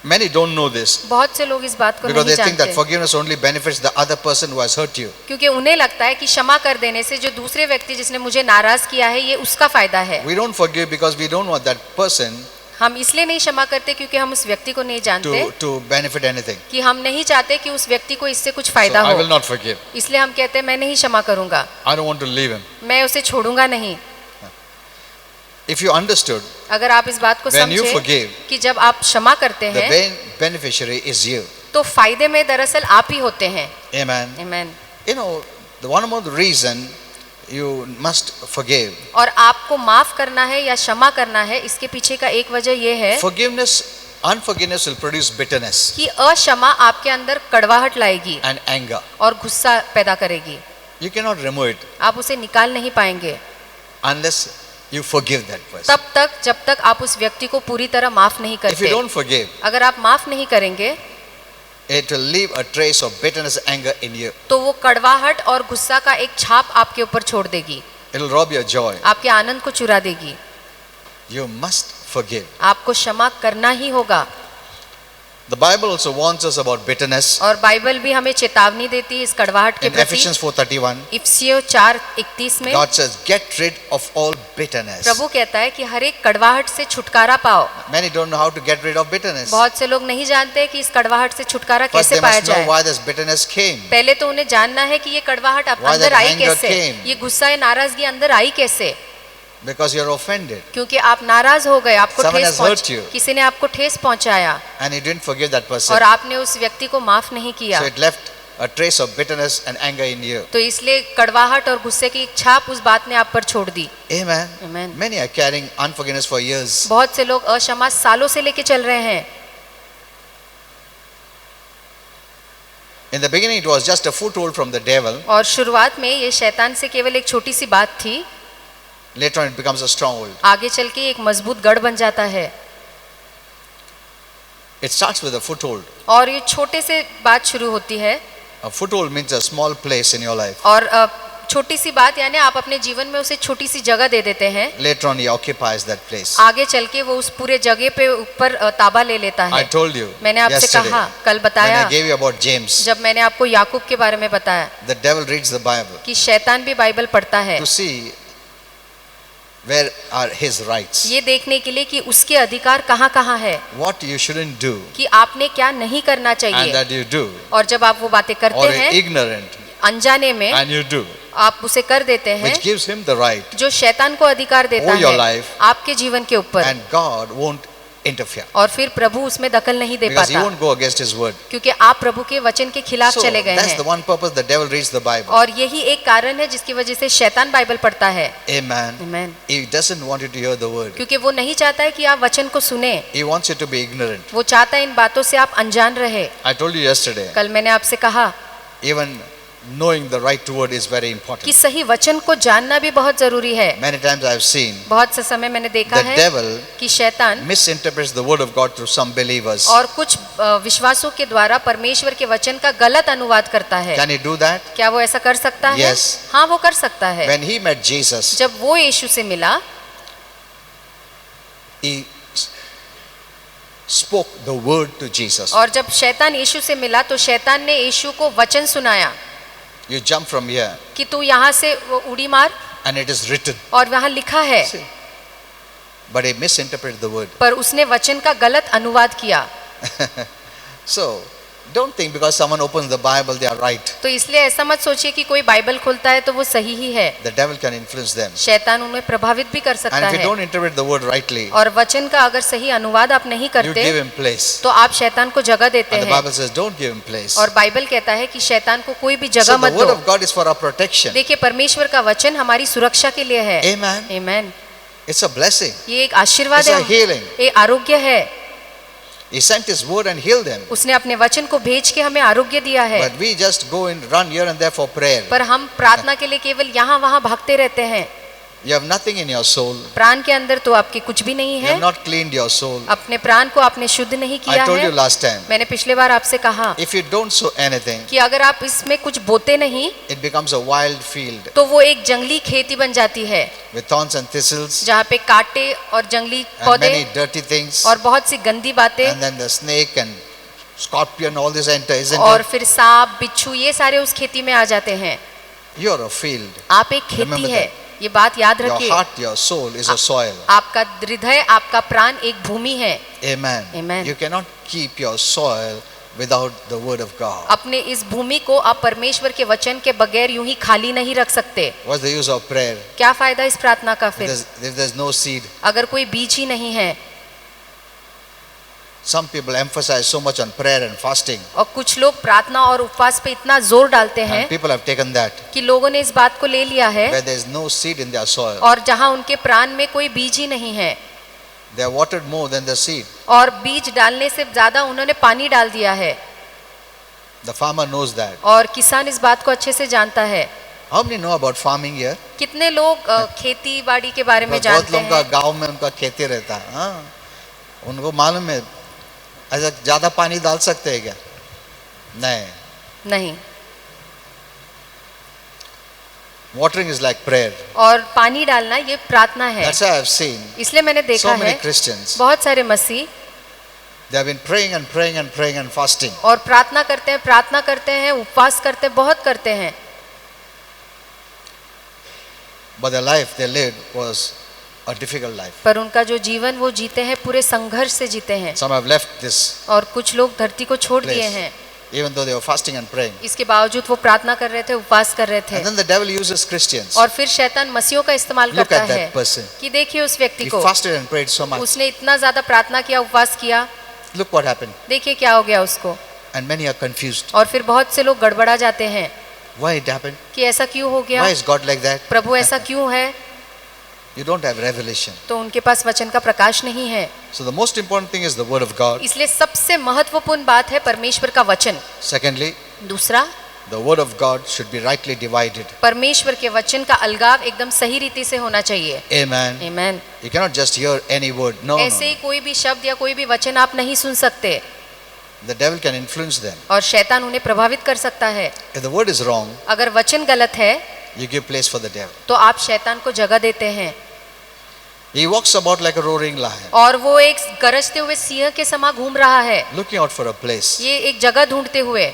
Many don't know this बहुत से लोग इस बात को because नहीं they think that जानते, forgiveness only benefits the other person who has hurt you. क्योंकि उन्हें लगता है कि क्षमा कर देने से जो दूसरे व्यक्ति जिसने मुझे नाराज किया है ये उसका फायदा है। We don't forgive because we don't want that person हम इसलिए नहीं क्षमा करते क्योंकि हम उस व्यक्ति को नहीं जानते, to benefit anything. कि हम नहीं चाहते कि उस व्यक्ति को इससे कुछ So फायदा I will हो, not forgive. इसलिए हम कहते हैं मैं नहीं क्षमा करूंगा, I don't want to leave him. मैं उसे छोड़ूंगा नहीं। If you understood, अगर आप इस बात को when you समझे forgive, कि जब आप क्षमा करते the हैं beneficiary is you. तो फायदे में दरअसल आप ही होते हैं। Amen. Amen. You know, the one more reason you must forgive. और आपको माफ करना है या क्षमा करना है, इसके पीछे का एक वजह यह है Unforgiveness will produce bitterness कि अक्षमा आपके अंदर कड़वाहट लाएगी and anger. और गुस्सा पैदा करेगी। You cannot remove it आप उसे निकाल नहीं पाएंगे unless you forgive that person. तब तक जब तक आप उस व्यक्ति को पूरी तरह माफ नहीं If you करते। don't forgive, अगर आप माफ नहीं करेंगे it will leave a trace of bitterness, anger in you. तो वो कड़वाहट और गुस्सा का एक छाप आपके ऊपर छोड़ देगी, It will rob your joy. आपके आनंद को चुरा देगी। You must forgive. आपको क्षमा करना ही होगा। The Bible also warns us about bitterness. और बाइबल भी हमें चेतावनी देती है इस कड़वाहट के In प्रति। Ephesians 4:31, इफिसियों 4:31 में God says, "Get rid of all bitterness." प्रभु कहता है कि हर एक कड़वाहट से छुटकारा पाओ। Many don't know how to get rid of bitterness. बहुत से लोग नहीं जानते कि इस कड़वाहट से छुटकारा First, कैसे they पाया must know जाए। why this bitterness came. पहले तो उन्हें जानना है कि ये कड़वाहट आप Why अंदर that आई anger कैसे, came? ये गुस्सा या नाराजगी अंदर आई कैसे। Because you're offended क्योंकि आप नाराज हो गए, आपको Someone ठेस has hurt you. किसी ने आपको ठेस पहुंचाया and you didn't forgive that person. और आपने उस व्यक्ति को माफ नहीं किया, So it left a trace of bitterness and anger in you. तो इसलिए कड़वाहट और गुस्से की एक छाप उस बात ने आप पर छोड़ दी। Amen. Amen. Many are carrying unforgiveness for years. बहुत से लोग अक्षमा सालों से लेके चल रहे हैं। In the beginning, it was just a foothold from the devil. और शुरुआत में ये शैतान से केवल एक छोटी सी बात थी, Later on, it becomes a stronghold. आगे चल के एक मजबूत गढ़ बन जाता है। It starts with a foothold. और ये छोटे से बात शुरू होती है, A foothold means a small place in your life. और छोटी सी बात यानी आप अपने जीवन में उसे छोटी सी जगह दे देते हैं। Later on, he occupies that place. आगे चल के वो उस पूरे जगह पे ऊपर ताबा ले लेता I है। told you मैंने आपसे yesterday कहा, कल when बताया, I gave you about James. जब मैंने आपको याकूब के बारे में बताया The devil reads the Bible कि शैतान भी बाइबल पढ़ता है to see where are his rights, ये देखने के लिए कि उसके अधिकार कहाँ कहाँ है, what you shouldn't do, कि आपने क्या नहीं करना and चाहिए। that you do, और जब आप वो बातें or करते हैं ignorant, अनजाने में, and you do, आप उसे कर देते हैं, which gives him the right, जो शैतान को अधिकार देता over your है life, आपके जीवन के ऊपर, and God won't interfere और फिर प्रभु उसमें दखल नहीं दे because he पाता, won't go against his word. क्योंकि आप प्रभु के वचन के खिलाफ So चले गए that's the हैं। one purpose the devil reads the Bible. और यही एक कारण है जिसकी वजह से शैतान बाइबल पढ़ता है। Amen. Amen. He doesn't want you to hear the word. क्योंकि वो नहीं चाहता है कि आप वचन को सुने, He wants you to be ignorant. वो चाहता है इन बातों से आप अनजान रहे। I told you yesterday, कल मैंने आपसे कहा even knowing the right word is very कि important. सही वचन को जानना भी बहुत जरूरी है। Many times I have seen बहुत से समय मैंने देखा the है devil कि शैतान misinterprets the word of God through some believers. और कुछ विश्वासों के द्वारा परमेश्वर के वचन का गलत अनुवाद करता है। Can he do that? क्या वो ऐसा कर सकता है? Yes. हाँ, वो कर सकता है। When he met Jesus, जब वो यीशु से मिला, he spoke the word to Jesus. और जब शैतान यीशु से मिला तो शैतान ने यीशु को वचन सुनाया You jump from here कि तू यहाँ से वो उड़ी मार, and it is written. और वहाँ लिखा है, See? But he misinterpreted the word. पर उसने वचन का गलत अनुवाद किया। So, don't think because someone opens the Bible they are right. तो इसलिए ऐसा मत सोचिए कि कोई बाइबल खोलता है तो वो सही ही है। The devil can influence them. शैतान उन्हें प्रभावित भी कर सकता And if you है। don't interpret the word rightly, और वचन का अगर सही अनुवाद आप नहीं you करते give him place. तो आप शैतान को जगह देते And the हैं। Bible says don't give him place. और बाइबल कहता है कि शैतान को कोई भी So जगह the मत word दो। of God is for our protection. देखिए, परमेश्वर का वचन हमारी सुरक्षा के लिए है। Amen. आमीन। It's a blessing. ये एक आशीर्वाद It's a है, healing. ये आरोग्य है। He sent his word and healed them. उसने अपने वचन को भेज के हमें आरोग्य दिया है। But we just go and run here and there for prayer. पर हम प्रार्थना के लिए केवल यहाँ वहाँ भागते रहते हैं। You have nothing in your soul. प्राण के अंदर तो आपके कुछ भी नहीं You है। have not cleaned your soul. अपने प्राण को आपने शुद्ध नहीं I किया told you है। last time, मैंने पिछले बार आपसे कहा if you don't sow anything, कि अगर आप इसमें कुछ बोते नहीं it becomes a wild field तो वो एक जंगली खेती बन जाती है, with thorns and thistles जहाँ पे कांटे और जंगली and पौधे many dirty things. और बहुत सी गंदी बातें And then the snake and scorpion, all this enter, isn't और it? फिर सांप बिच्छू ये सारे उस खेती में आ जाते हैं। You're a field. आप एक खेती Remember है, that. ये बात याद Your रखिए। heart, your soul is a soil. आपका हृदय, आपका प्राण एक भूमि है। Amen. Amen. You cannot keep your soil without the word of God. अपने इस भूमि को आप परमेश्वर के वचन के बगैर यूं ही खाली नहीं रख सकते। What's the use of prayer क्या फायदा इस प्रार्थना का फिर, if there's no seed? अगर कोई बीज ही नहीं है। Some people emphasize so much on prayer and fasting, और कुछ लोग प्रार्थना और उपवास पे इतना जोर डालते हैं and people have taken that कि लोगों ने इस बात को ले लिया है, where there's no seed in their soil. और जहां उनके प्राण में कोई बीज ही नहीं है, They are watered more than the seed. और बीज डालने से ज्यादा उन्होंने पानी डाल दिया है। The farmer knows that. और किसान इस बात को अच्छे से जानता है। How many know about farming here? कितने लोग खेती बाड़ी के बारे में बहुत जानते लोगों का हैं? गांव में उनका खेती रहता है। हाँ, उनको मालूम है ऐसा ज्यादा पानी डाल सकते हैं क्या? नहीं. नहीं. Watering is like prayer. और पानी डालना ये प्रार्थना है. That's why I've seen इसलिए मैंने देखा so many है Christians. बहुत सारे मसीह They have been praying and praying and praying and fasting. और प्रार्थना करते हैं, उपवास करते हैं, बहुत करते हैं. But the life they lived was a difficult life. पर उनका जो जीवन वो जीते हैं पूरे संघर्ष से जीते हैं. Some have left this और कुछ लोग धरती को छोड़ दिए place, हैं. even though they were fasting and praying. इसके बावजूद वो प्रार्थना कर रहे थे, उपवास कर रहे थे. And then the devil uses Christians. और फिर शैतान मसीहों का इस्तेमाल Look करता at है that person. कि देखिए उस व्यक्ति He को, fasted and prayed so much. उसने इतना ज्यादा प्रार्थना किया, उपवास किया, Look what happened. देखिए क्या हो गया उसको. And many are confused. और फिर बहुत से लोग गड़बड़ा जाते हैं Why it happened? कि ऐसा क्यों हो गया, Why is God like that? प्रभु ऐसा क्यों है. You don't have revelation. तो उनके पास वचन का प्रकाश नहीं है. So the most important thing is the word of God. इसलिए सबसे महत्वपूर्ण बात है परमेश्वर का वचन. Secondly, दूसरा, the word of God should be rightly divided. परमेश्वर के वचन का अलगाव एकदम सही रीति से होना चाहिए. Amen. Amen. You cannot just hear any word. No, ऐसे no. ही कोई भी शब्द या कोई भी वचन आप नहीं सुन सकते. The devil can influence them. और शैतान उन्हें प्रभावित कर सकता है. If the word is wrong, अगर वचन गलत है you give place for the devil. तो आप शैतान को जगह देते हैं. He walks about like a roaring lion, और वो एक गरजते हुए सिंह के समा घूम रहा है, looking out for a place. ये एक जगह ढूंढते हुए.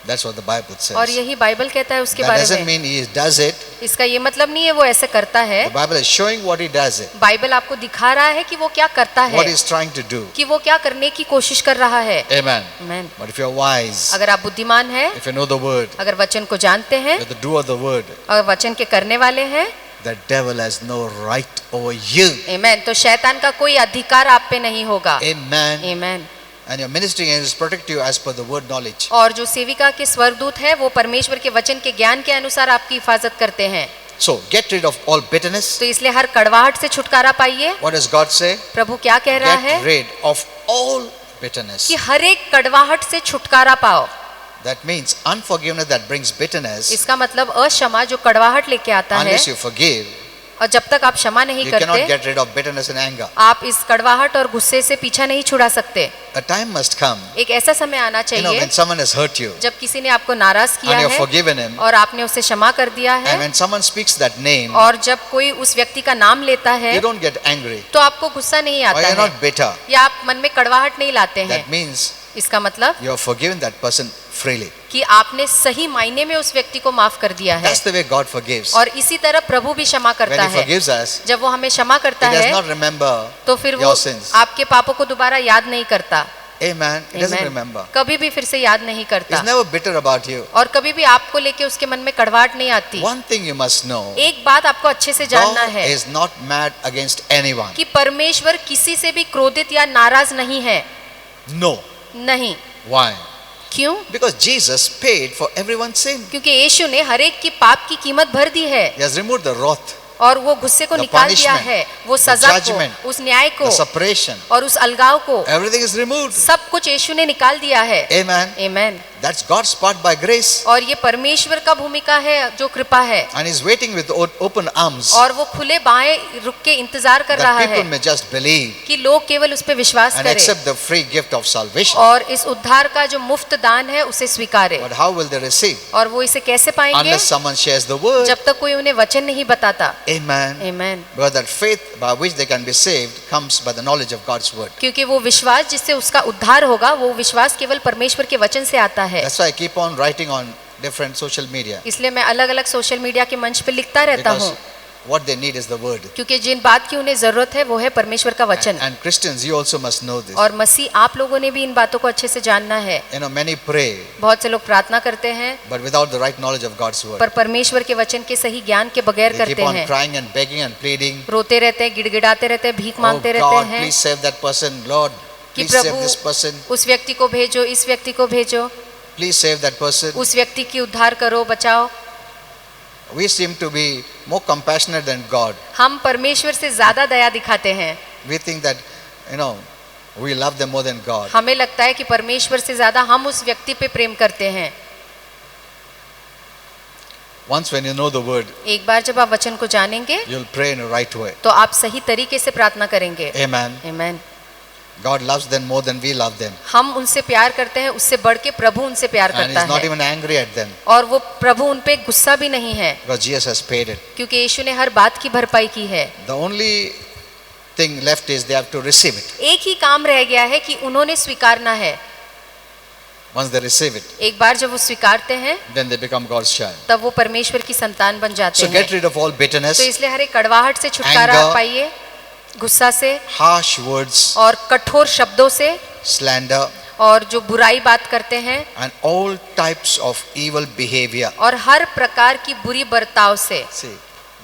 That's what the Bible says. और यही बाइबल कहता है उसके That बारे doesn't में. mean he does it. इसका ये मतलब नहीं है वो ऐसे करता है. The Bible is showing what he does it, Bible आपको दिखा रहा है कि वो क्या करता है, what he's trying to do. कि वो क्या करने की कोशिश कर रहा है. Amen. Amen. But if you're wise, अगर आप बुद्धिमान हैं, if you know the word, अगर वचन को जानते हैं you're the doer of the word, और वचन के करने वाले हैं, the devil has no right over you. आमेन, तो शैतान का कोई अधिकार आप पे नहीं होगा. Amen. Amen. And your ministering angels protect you as per the word knowledge. और जो सेविका के स्वर्गदूत है वो परमेश्वर के वचन के ज्ञान के अनुसार आपकी हिफाजत करते हैं. So get rid of all bitterness. तो इसलिए हर कड़वाहट से छुटकारा पाइए. What does God say? प्रभु क्या कह रहा Get है rid of all bitterness. कि हर एक कड़वाहट से छुटकारा पाओ. That means unforgiveness that brings bitterness. इसका मतलब अक्षमा जो कड़वाहट लेके आता है, Unless you forgive, और जब तक आप क्षमा नहीं you cannot करते get rid of bitterness and anger. आप इस कड़वाहट और गुस्से से पीछा नहीं छुड़ा सकते. A time must come, एक ऐसा समय आना चाहिए when someone has hurt you जब किसी ने आपको नाराज किया and you've है forgiven him, और आपने उसे क्षमा कर दिया and है, when someone speaks that name, और जब कोई उस व्यक्ति का नाम लेता है you don't get angry तो आपको गुस्सा नहीं or आता you're है not bitter. या आप मन में कड़वाहट नहीं लाते हैं. That means इसका मतलब you have forgiven that person freely. कि आपने सही मायने में उस व्यक्ति को माफ कर दिया है. That's the way God forgives. और इसी तरह प्रभु भी क्षमा When करता He है. forgives us, जब वो हमें क्षमा करता He does है not remember तो फिर वो your sins. आपके पापों को दोबारा याद नहीं करता. Amen. He doesn't Amen. remember. कभी भी फिर से याद नहीं करता. He's never bitter about you. और कभी भी आपको लेके उसके मन में कड़वाहट नहीं आती. One thing you must know, एक बात आपको अच्छे से जानना God है is not mad against anyone. कि परमेश्वर किसी से भी क्रोधित या नाराज नहीं है. No. नहीं. Why? क्यों? Because Jesus paid for everyone's sin. क्योंकि यीशु ने हर एक की पाप की कीमत भर दी है He has removed the wrath, और वो गुस्से को The निकाल दिया punishment, है, वो सजा judgment, को, उस न्याय को the separation. और उस अलगाव को, Everything is removed. सब कुछ यीशु ने निकाल दिया है. Amen. Amen. That's God's part by grace. और ये परमेश्वर का भूमिका है जो कृपा है. And He's waiting with open arms और वो खुले बाहें रुक के इंतजार कर रहा that people है may just believe कि लोग केवल उस पे विश्वास and करें accept the free gift of salvation. और इस उद्धार का जो मुफ्त दान है उसे स्वीकारे. But how will they receive? और वो इसे कैसे पाएंगे? Unless someone shares the word. जब तक कोई उन्हें वचन नहीं बताता. Amen. Amen. Because that faith by which they can be saved comes by the knowledge of God's word. क्योंकि वो विश्वास जिससे उसका उद्धार होगा वो विश्वास केवल परमेश्वर के वचन से आता है. That's why I keep on writing on different social media. इसलिए मैं अलग अलग सोशल मीडिया के मंच पे लिखता रहता Because हूँ. what they need is the word. क्योंकि जिन बात की उन्हें जरूरत है वो है परमेश्वर का वचन. And Christians, you also must know this. और मसीह आप लोगों ने भी इन बातों को अच्छे से जानना है. You know, many pray, बहुत से लोग प्रार्थना करते हैं but without the right knowledge of God's word. पर परमेश्वर के वचन के सही ज्ञान के बगैर They keep करते on हैं. crying and begging and pleading. रोते रहते हैं, गिड़गिड़ाते रहते हैं, भीख Oh मांगते रहते God, हैं please save that person. Lord, कि please save Prabhu this person. उस व्यक्ति को भेजो, इस व्यक्ति को भेजो, Please save that person. उस व्यक्ति की उद्धार करो, बचाओ. We seem to be more compassionate than God. हम परमेश्वर से ज्यादा दया दिखाते हैं. We think that, you know, we love them more than God. हमें लगता है कि परमेश्वर से ज्यादा हम उस व्यक्ति पे प्रेम करते हैं. Once when you know the word, एक बार जब आप वचन को जानेंगे you'll pray in the right way. तो आप सही तरीके से प्रार्थना करेंगे. Amen. Amen. God loves them more than we love them. हम उनसे प्यार करते हैं, उससे बढ़ के प्रभु उनसे प्यार And करता He's not है, even angry at them और वो प्रभु उन पे गुस्सा भी नहीं है, because Jesus has paid it. क्योंकि यीशु ने हर बात की भरपाई की है। The only thing left is they have to receive it. एक ही काम रह गया है कि उन्होंने स्वीकारना है। Once they receive it, एक बार जब वो स्वीकारते हैं then they become God's child. तब वो परमेश्वर की संतान बन जाते So get हैं। rid of all bitterness, तो इसलिए हर एक कड़वाहट से छुटकारा anger, पाइए, गुस्सा से harsh words, और कठोर शब्दों से, slander, और जो बुराई बात करते हैं, and all types of evil behavior. और हर प्रकार की बुरी बर्ताव से। See,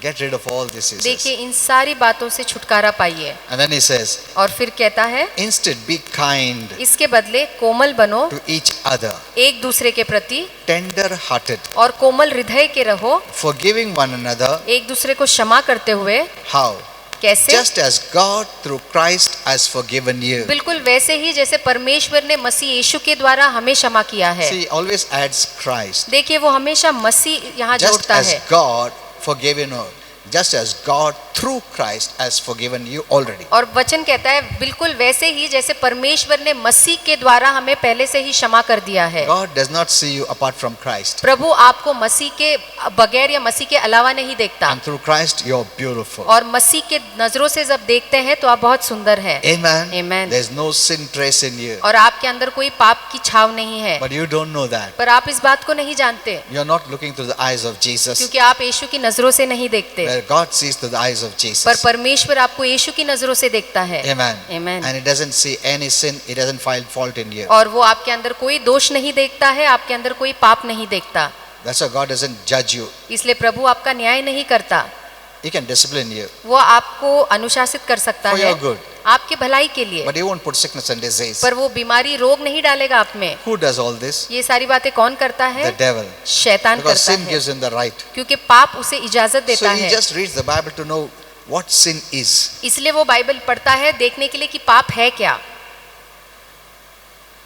get rid of all this. He says. देखिए इन सारी बातों से छुटकारा पाइए। And then he says, और फिर कहता है instead be kind इसके बदले कोमल बनो to each other, एक दूसरे के प्रति, tender hearted, और कोमल हृदय के रहो, forgiving one another. एक दूसरे को क्षमा करते हुए। How? कैसे? Just as God through Christ has forgiven you. बिल्कुल वैसे ही जैसे परमेश्वर ने मसीह यीशु के द्वारा हमें क्षमा किया है। See, he always adds Christ. देखिए वो हमेशा मसीह यहाँ Just जोड़ता as है। God forgiven you, just as God through Christ has forgiven you already. और वचन कहता है बिल्कुल वैसे ही जैसे परमेश्वर ने मसीह के द्वारा हमें पहले से ही क्षमा कर दिया है। God does not see you apart from Christ. प्रभु आपको मसीह के बगैर या मसीह के अलावा नहीं देखता, And through Christ you are beautiful. और मसीह के नजरों से जब देखते हैं तो आप बहुत सुंदर हैं। Amen. Amen. There is no sin trace in you. और आपके अंदर कोई पाप की छाव नहीं है, But you don't know that. पर आप इस बात को नहीं जानते, You are not looking through the eyes of Jesus. क्योंकि आप यीशु की नजरों से नहीं देखते, Where God sees through the eyes of पर Jesus. परमेश्वर आपको यीशु की नजरों से देखता है। Amen. Amen. And He doesn't see any sin. He doesn't find fault in you. और वो आपके अंदर कोई दोष नहीं देखता है, आपके अंदर कोई पाप नहीं देखता, That's why God doesn't judge you. इसलिए प्रभु आपका न्याय नहीं करता। He can discipline you वो आपको अनुशासित कर सकता for है your good. आपकी भलाई के लिए, But He won't put sickness and disease. पर वो बीमारी रोग नहीं डालेगा आप में। Who does all this? ये सारी बातें कौन करता है? The devil. शैतान Because करता sin है, gives him the right. क्योंकि पाप उसे इजाजत So देता he है। just reads the Bible to know what sin is. इसलिए वो बाइबल पढ़ता है देखने के लिए कि पाप है क्या,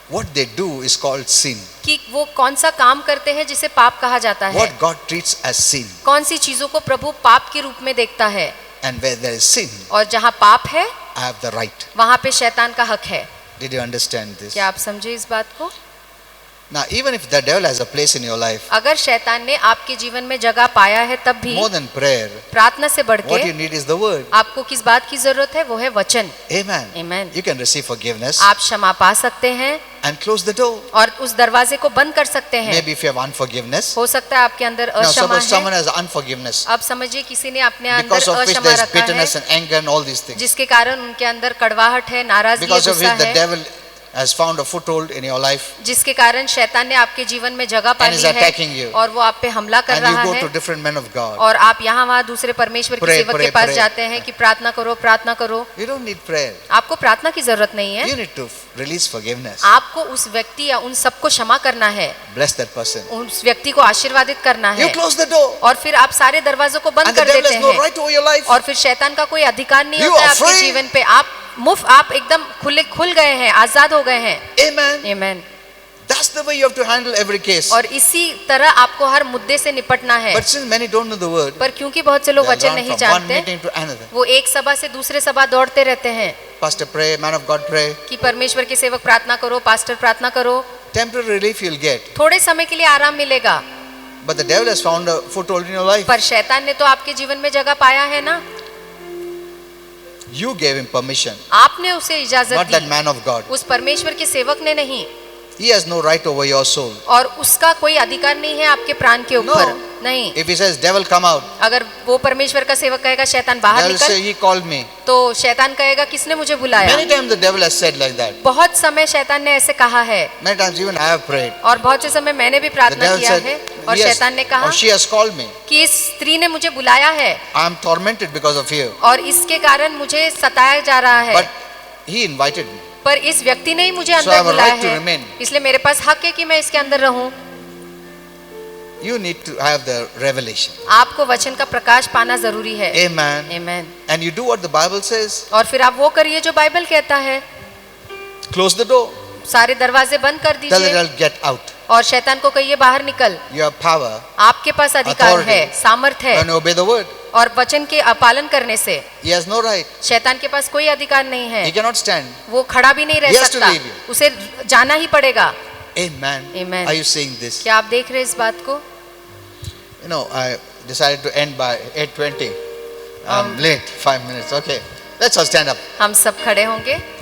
What they do is called sin. कि वो कौन सा काम करते हैं जिसे पाप कहा जाता है, What God treats as sin. कौन सी चीजों को प्रभु पाप के रूप में देखता है। And where there is sin, और जहाँ पाप है I have the right. वहां पे शैतान का हक है। Did you understand this? क्या आप समझे इस बात को? Now, even if the devil has a place in your life, अगर शैतान ने आपके जीवन में जगह पाया है तब भी more than prayer, प्रार्थना से बढ़ what you के need is the word. आपको किस बात की जरूरत है? वो है वचन। Amen. Amen. You can receive forgiveness आप क्षमा पा सकते हैं and close the door. और उस दरवाजे को बंद कर सकते हैं। Maybe if you have unforgiveness. हो सकता है आपके अंदर Now, अक्षमा suppose someone है। has unforgiveness, अब समझिए किसी ने अपने अंदर because of which अक्षमा there is रखा है, bitterness and anger and all these things. जिसके कारण उनके अंदर कड़वाहट है, नाराजगी है, Because of गुस्सा which the है, devil has found a foothold in your life, जिसके कारण शैतान ने आपके जीवन में जगह पा And ली is attacking है you. और वो आप पे हमला कर and रहा you go है, to different men of God. और आप यहाँ वहाँ दूसरे परमेश्वर के Pray, सेवक के pray, पास pray. जाते हैं कि प्रार्थना करो, प्रार्थना करो। You don't need prayer. आपको प्रार्थना की जरूरत नहीं है, You need to release forgiveness. आपको उस व्यक्ति या उन सबको क्षमा करना है, Bless that person. उस व्यक्ति को आशीर्वादित करना You है, close the door. और फिर आप सारे दरवाजों को बंद And the कर devil देते has no हैं, right over your life. और फिर शैतान का कोई अधिकार नहीं You होता है are आपके free. जीवन पे। आप एकदम खुल गए हैं, आजाद हो गए हैं। Amen. आमीन। That's the way you have to handle every case. और इसी तरह आपको हर मुद्दे से निपटना है। But since many don't know the word, पर क्योंकि बहुत से लोग they are वचन gone नहीं from one जानते, meeting to another. वो एक सभा से दूसरे सभा दौड़ते रहते हैं Pastor pray, man of God pray. कि परमेश्वर के सेवक प्रार्थना करो, पास्टर प्रार्थना करो। Temporary relief you'll get. थोड़े समय के लिए आराम मिलेगा, But the devil has found a foothold in your life. पर शैतान ने तो आपके जीवन में जगह पाया है ना। You gave him permission, आपने उसे इजाजत not that the, man of God. उस परमेश्वर के सेवक ने नहीं। He has no right over your soul. और उसका कोई अधिकार नहीं है आपके प्राण के ऊपर। No. नहीं। If he says, devil come out, अगर वो परमेश्वर का सेवक कहेगा शैतान बाहर devil say, निकल, he called me. तो शैतान कहेगा किसने मुझे बुलाया। Many times the devil has said like that. बहुत समय शैतान ने ऐसे कहा है, Many times even I have prayed. और बहुत से समय मैंने भी The प्रार्थना devil किया said, है, और he has, शैतान ने कहा or she has called me. कि इस स्त्री ने मुझे बुलाया है I am tormented because of you. और इसके कारण मुझे सताया जा रहा है, But he invited me. पर इस व्यक्ति ने ही मुझे I अंदर have a बुलाया right to है, remain. इसलिए मेरे पास हक है कि मैं इसके अंदर रहूं। You need to have the revelation. आपको वचन का प्रकाश पाना जरूरी है। Amen. आमीन। And you do what the Bible says. और फिर आप वो करिए जो बाइबल कहता है, Close the door. सारे दरवाजे बंद कर Tell the दीजिए devil, get out. और शैतान को कहिए बाहर निकल। You have power आपके पास अधिकार Authority. है, सामर्थ है, when you obey the word. और वचन के पालन करने से He has no right. शैतान के पास कोई अधिकार नहीं है, He cannot stand. वो खड़ा भी नहीं He रह has to सकता, leave you. उसे जाना ही पड़ेगा। Amen. Amen. Are you seeing this? क्या आप देख रहे हैं इस बात को? You know, I decided to end by 8:20. I'm late, 5 minutes. Okay. Let's all stand up. हम सब खड़े होंगे।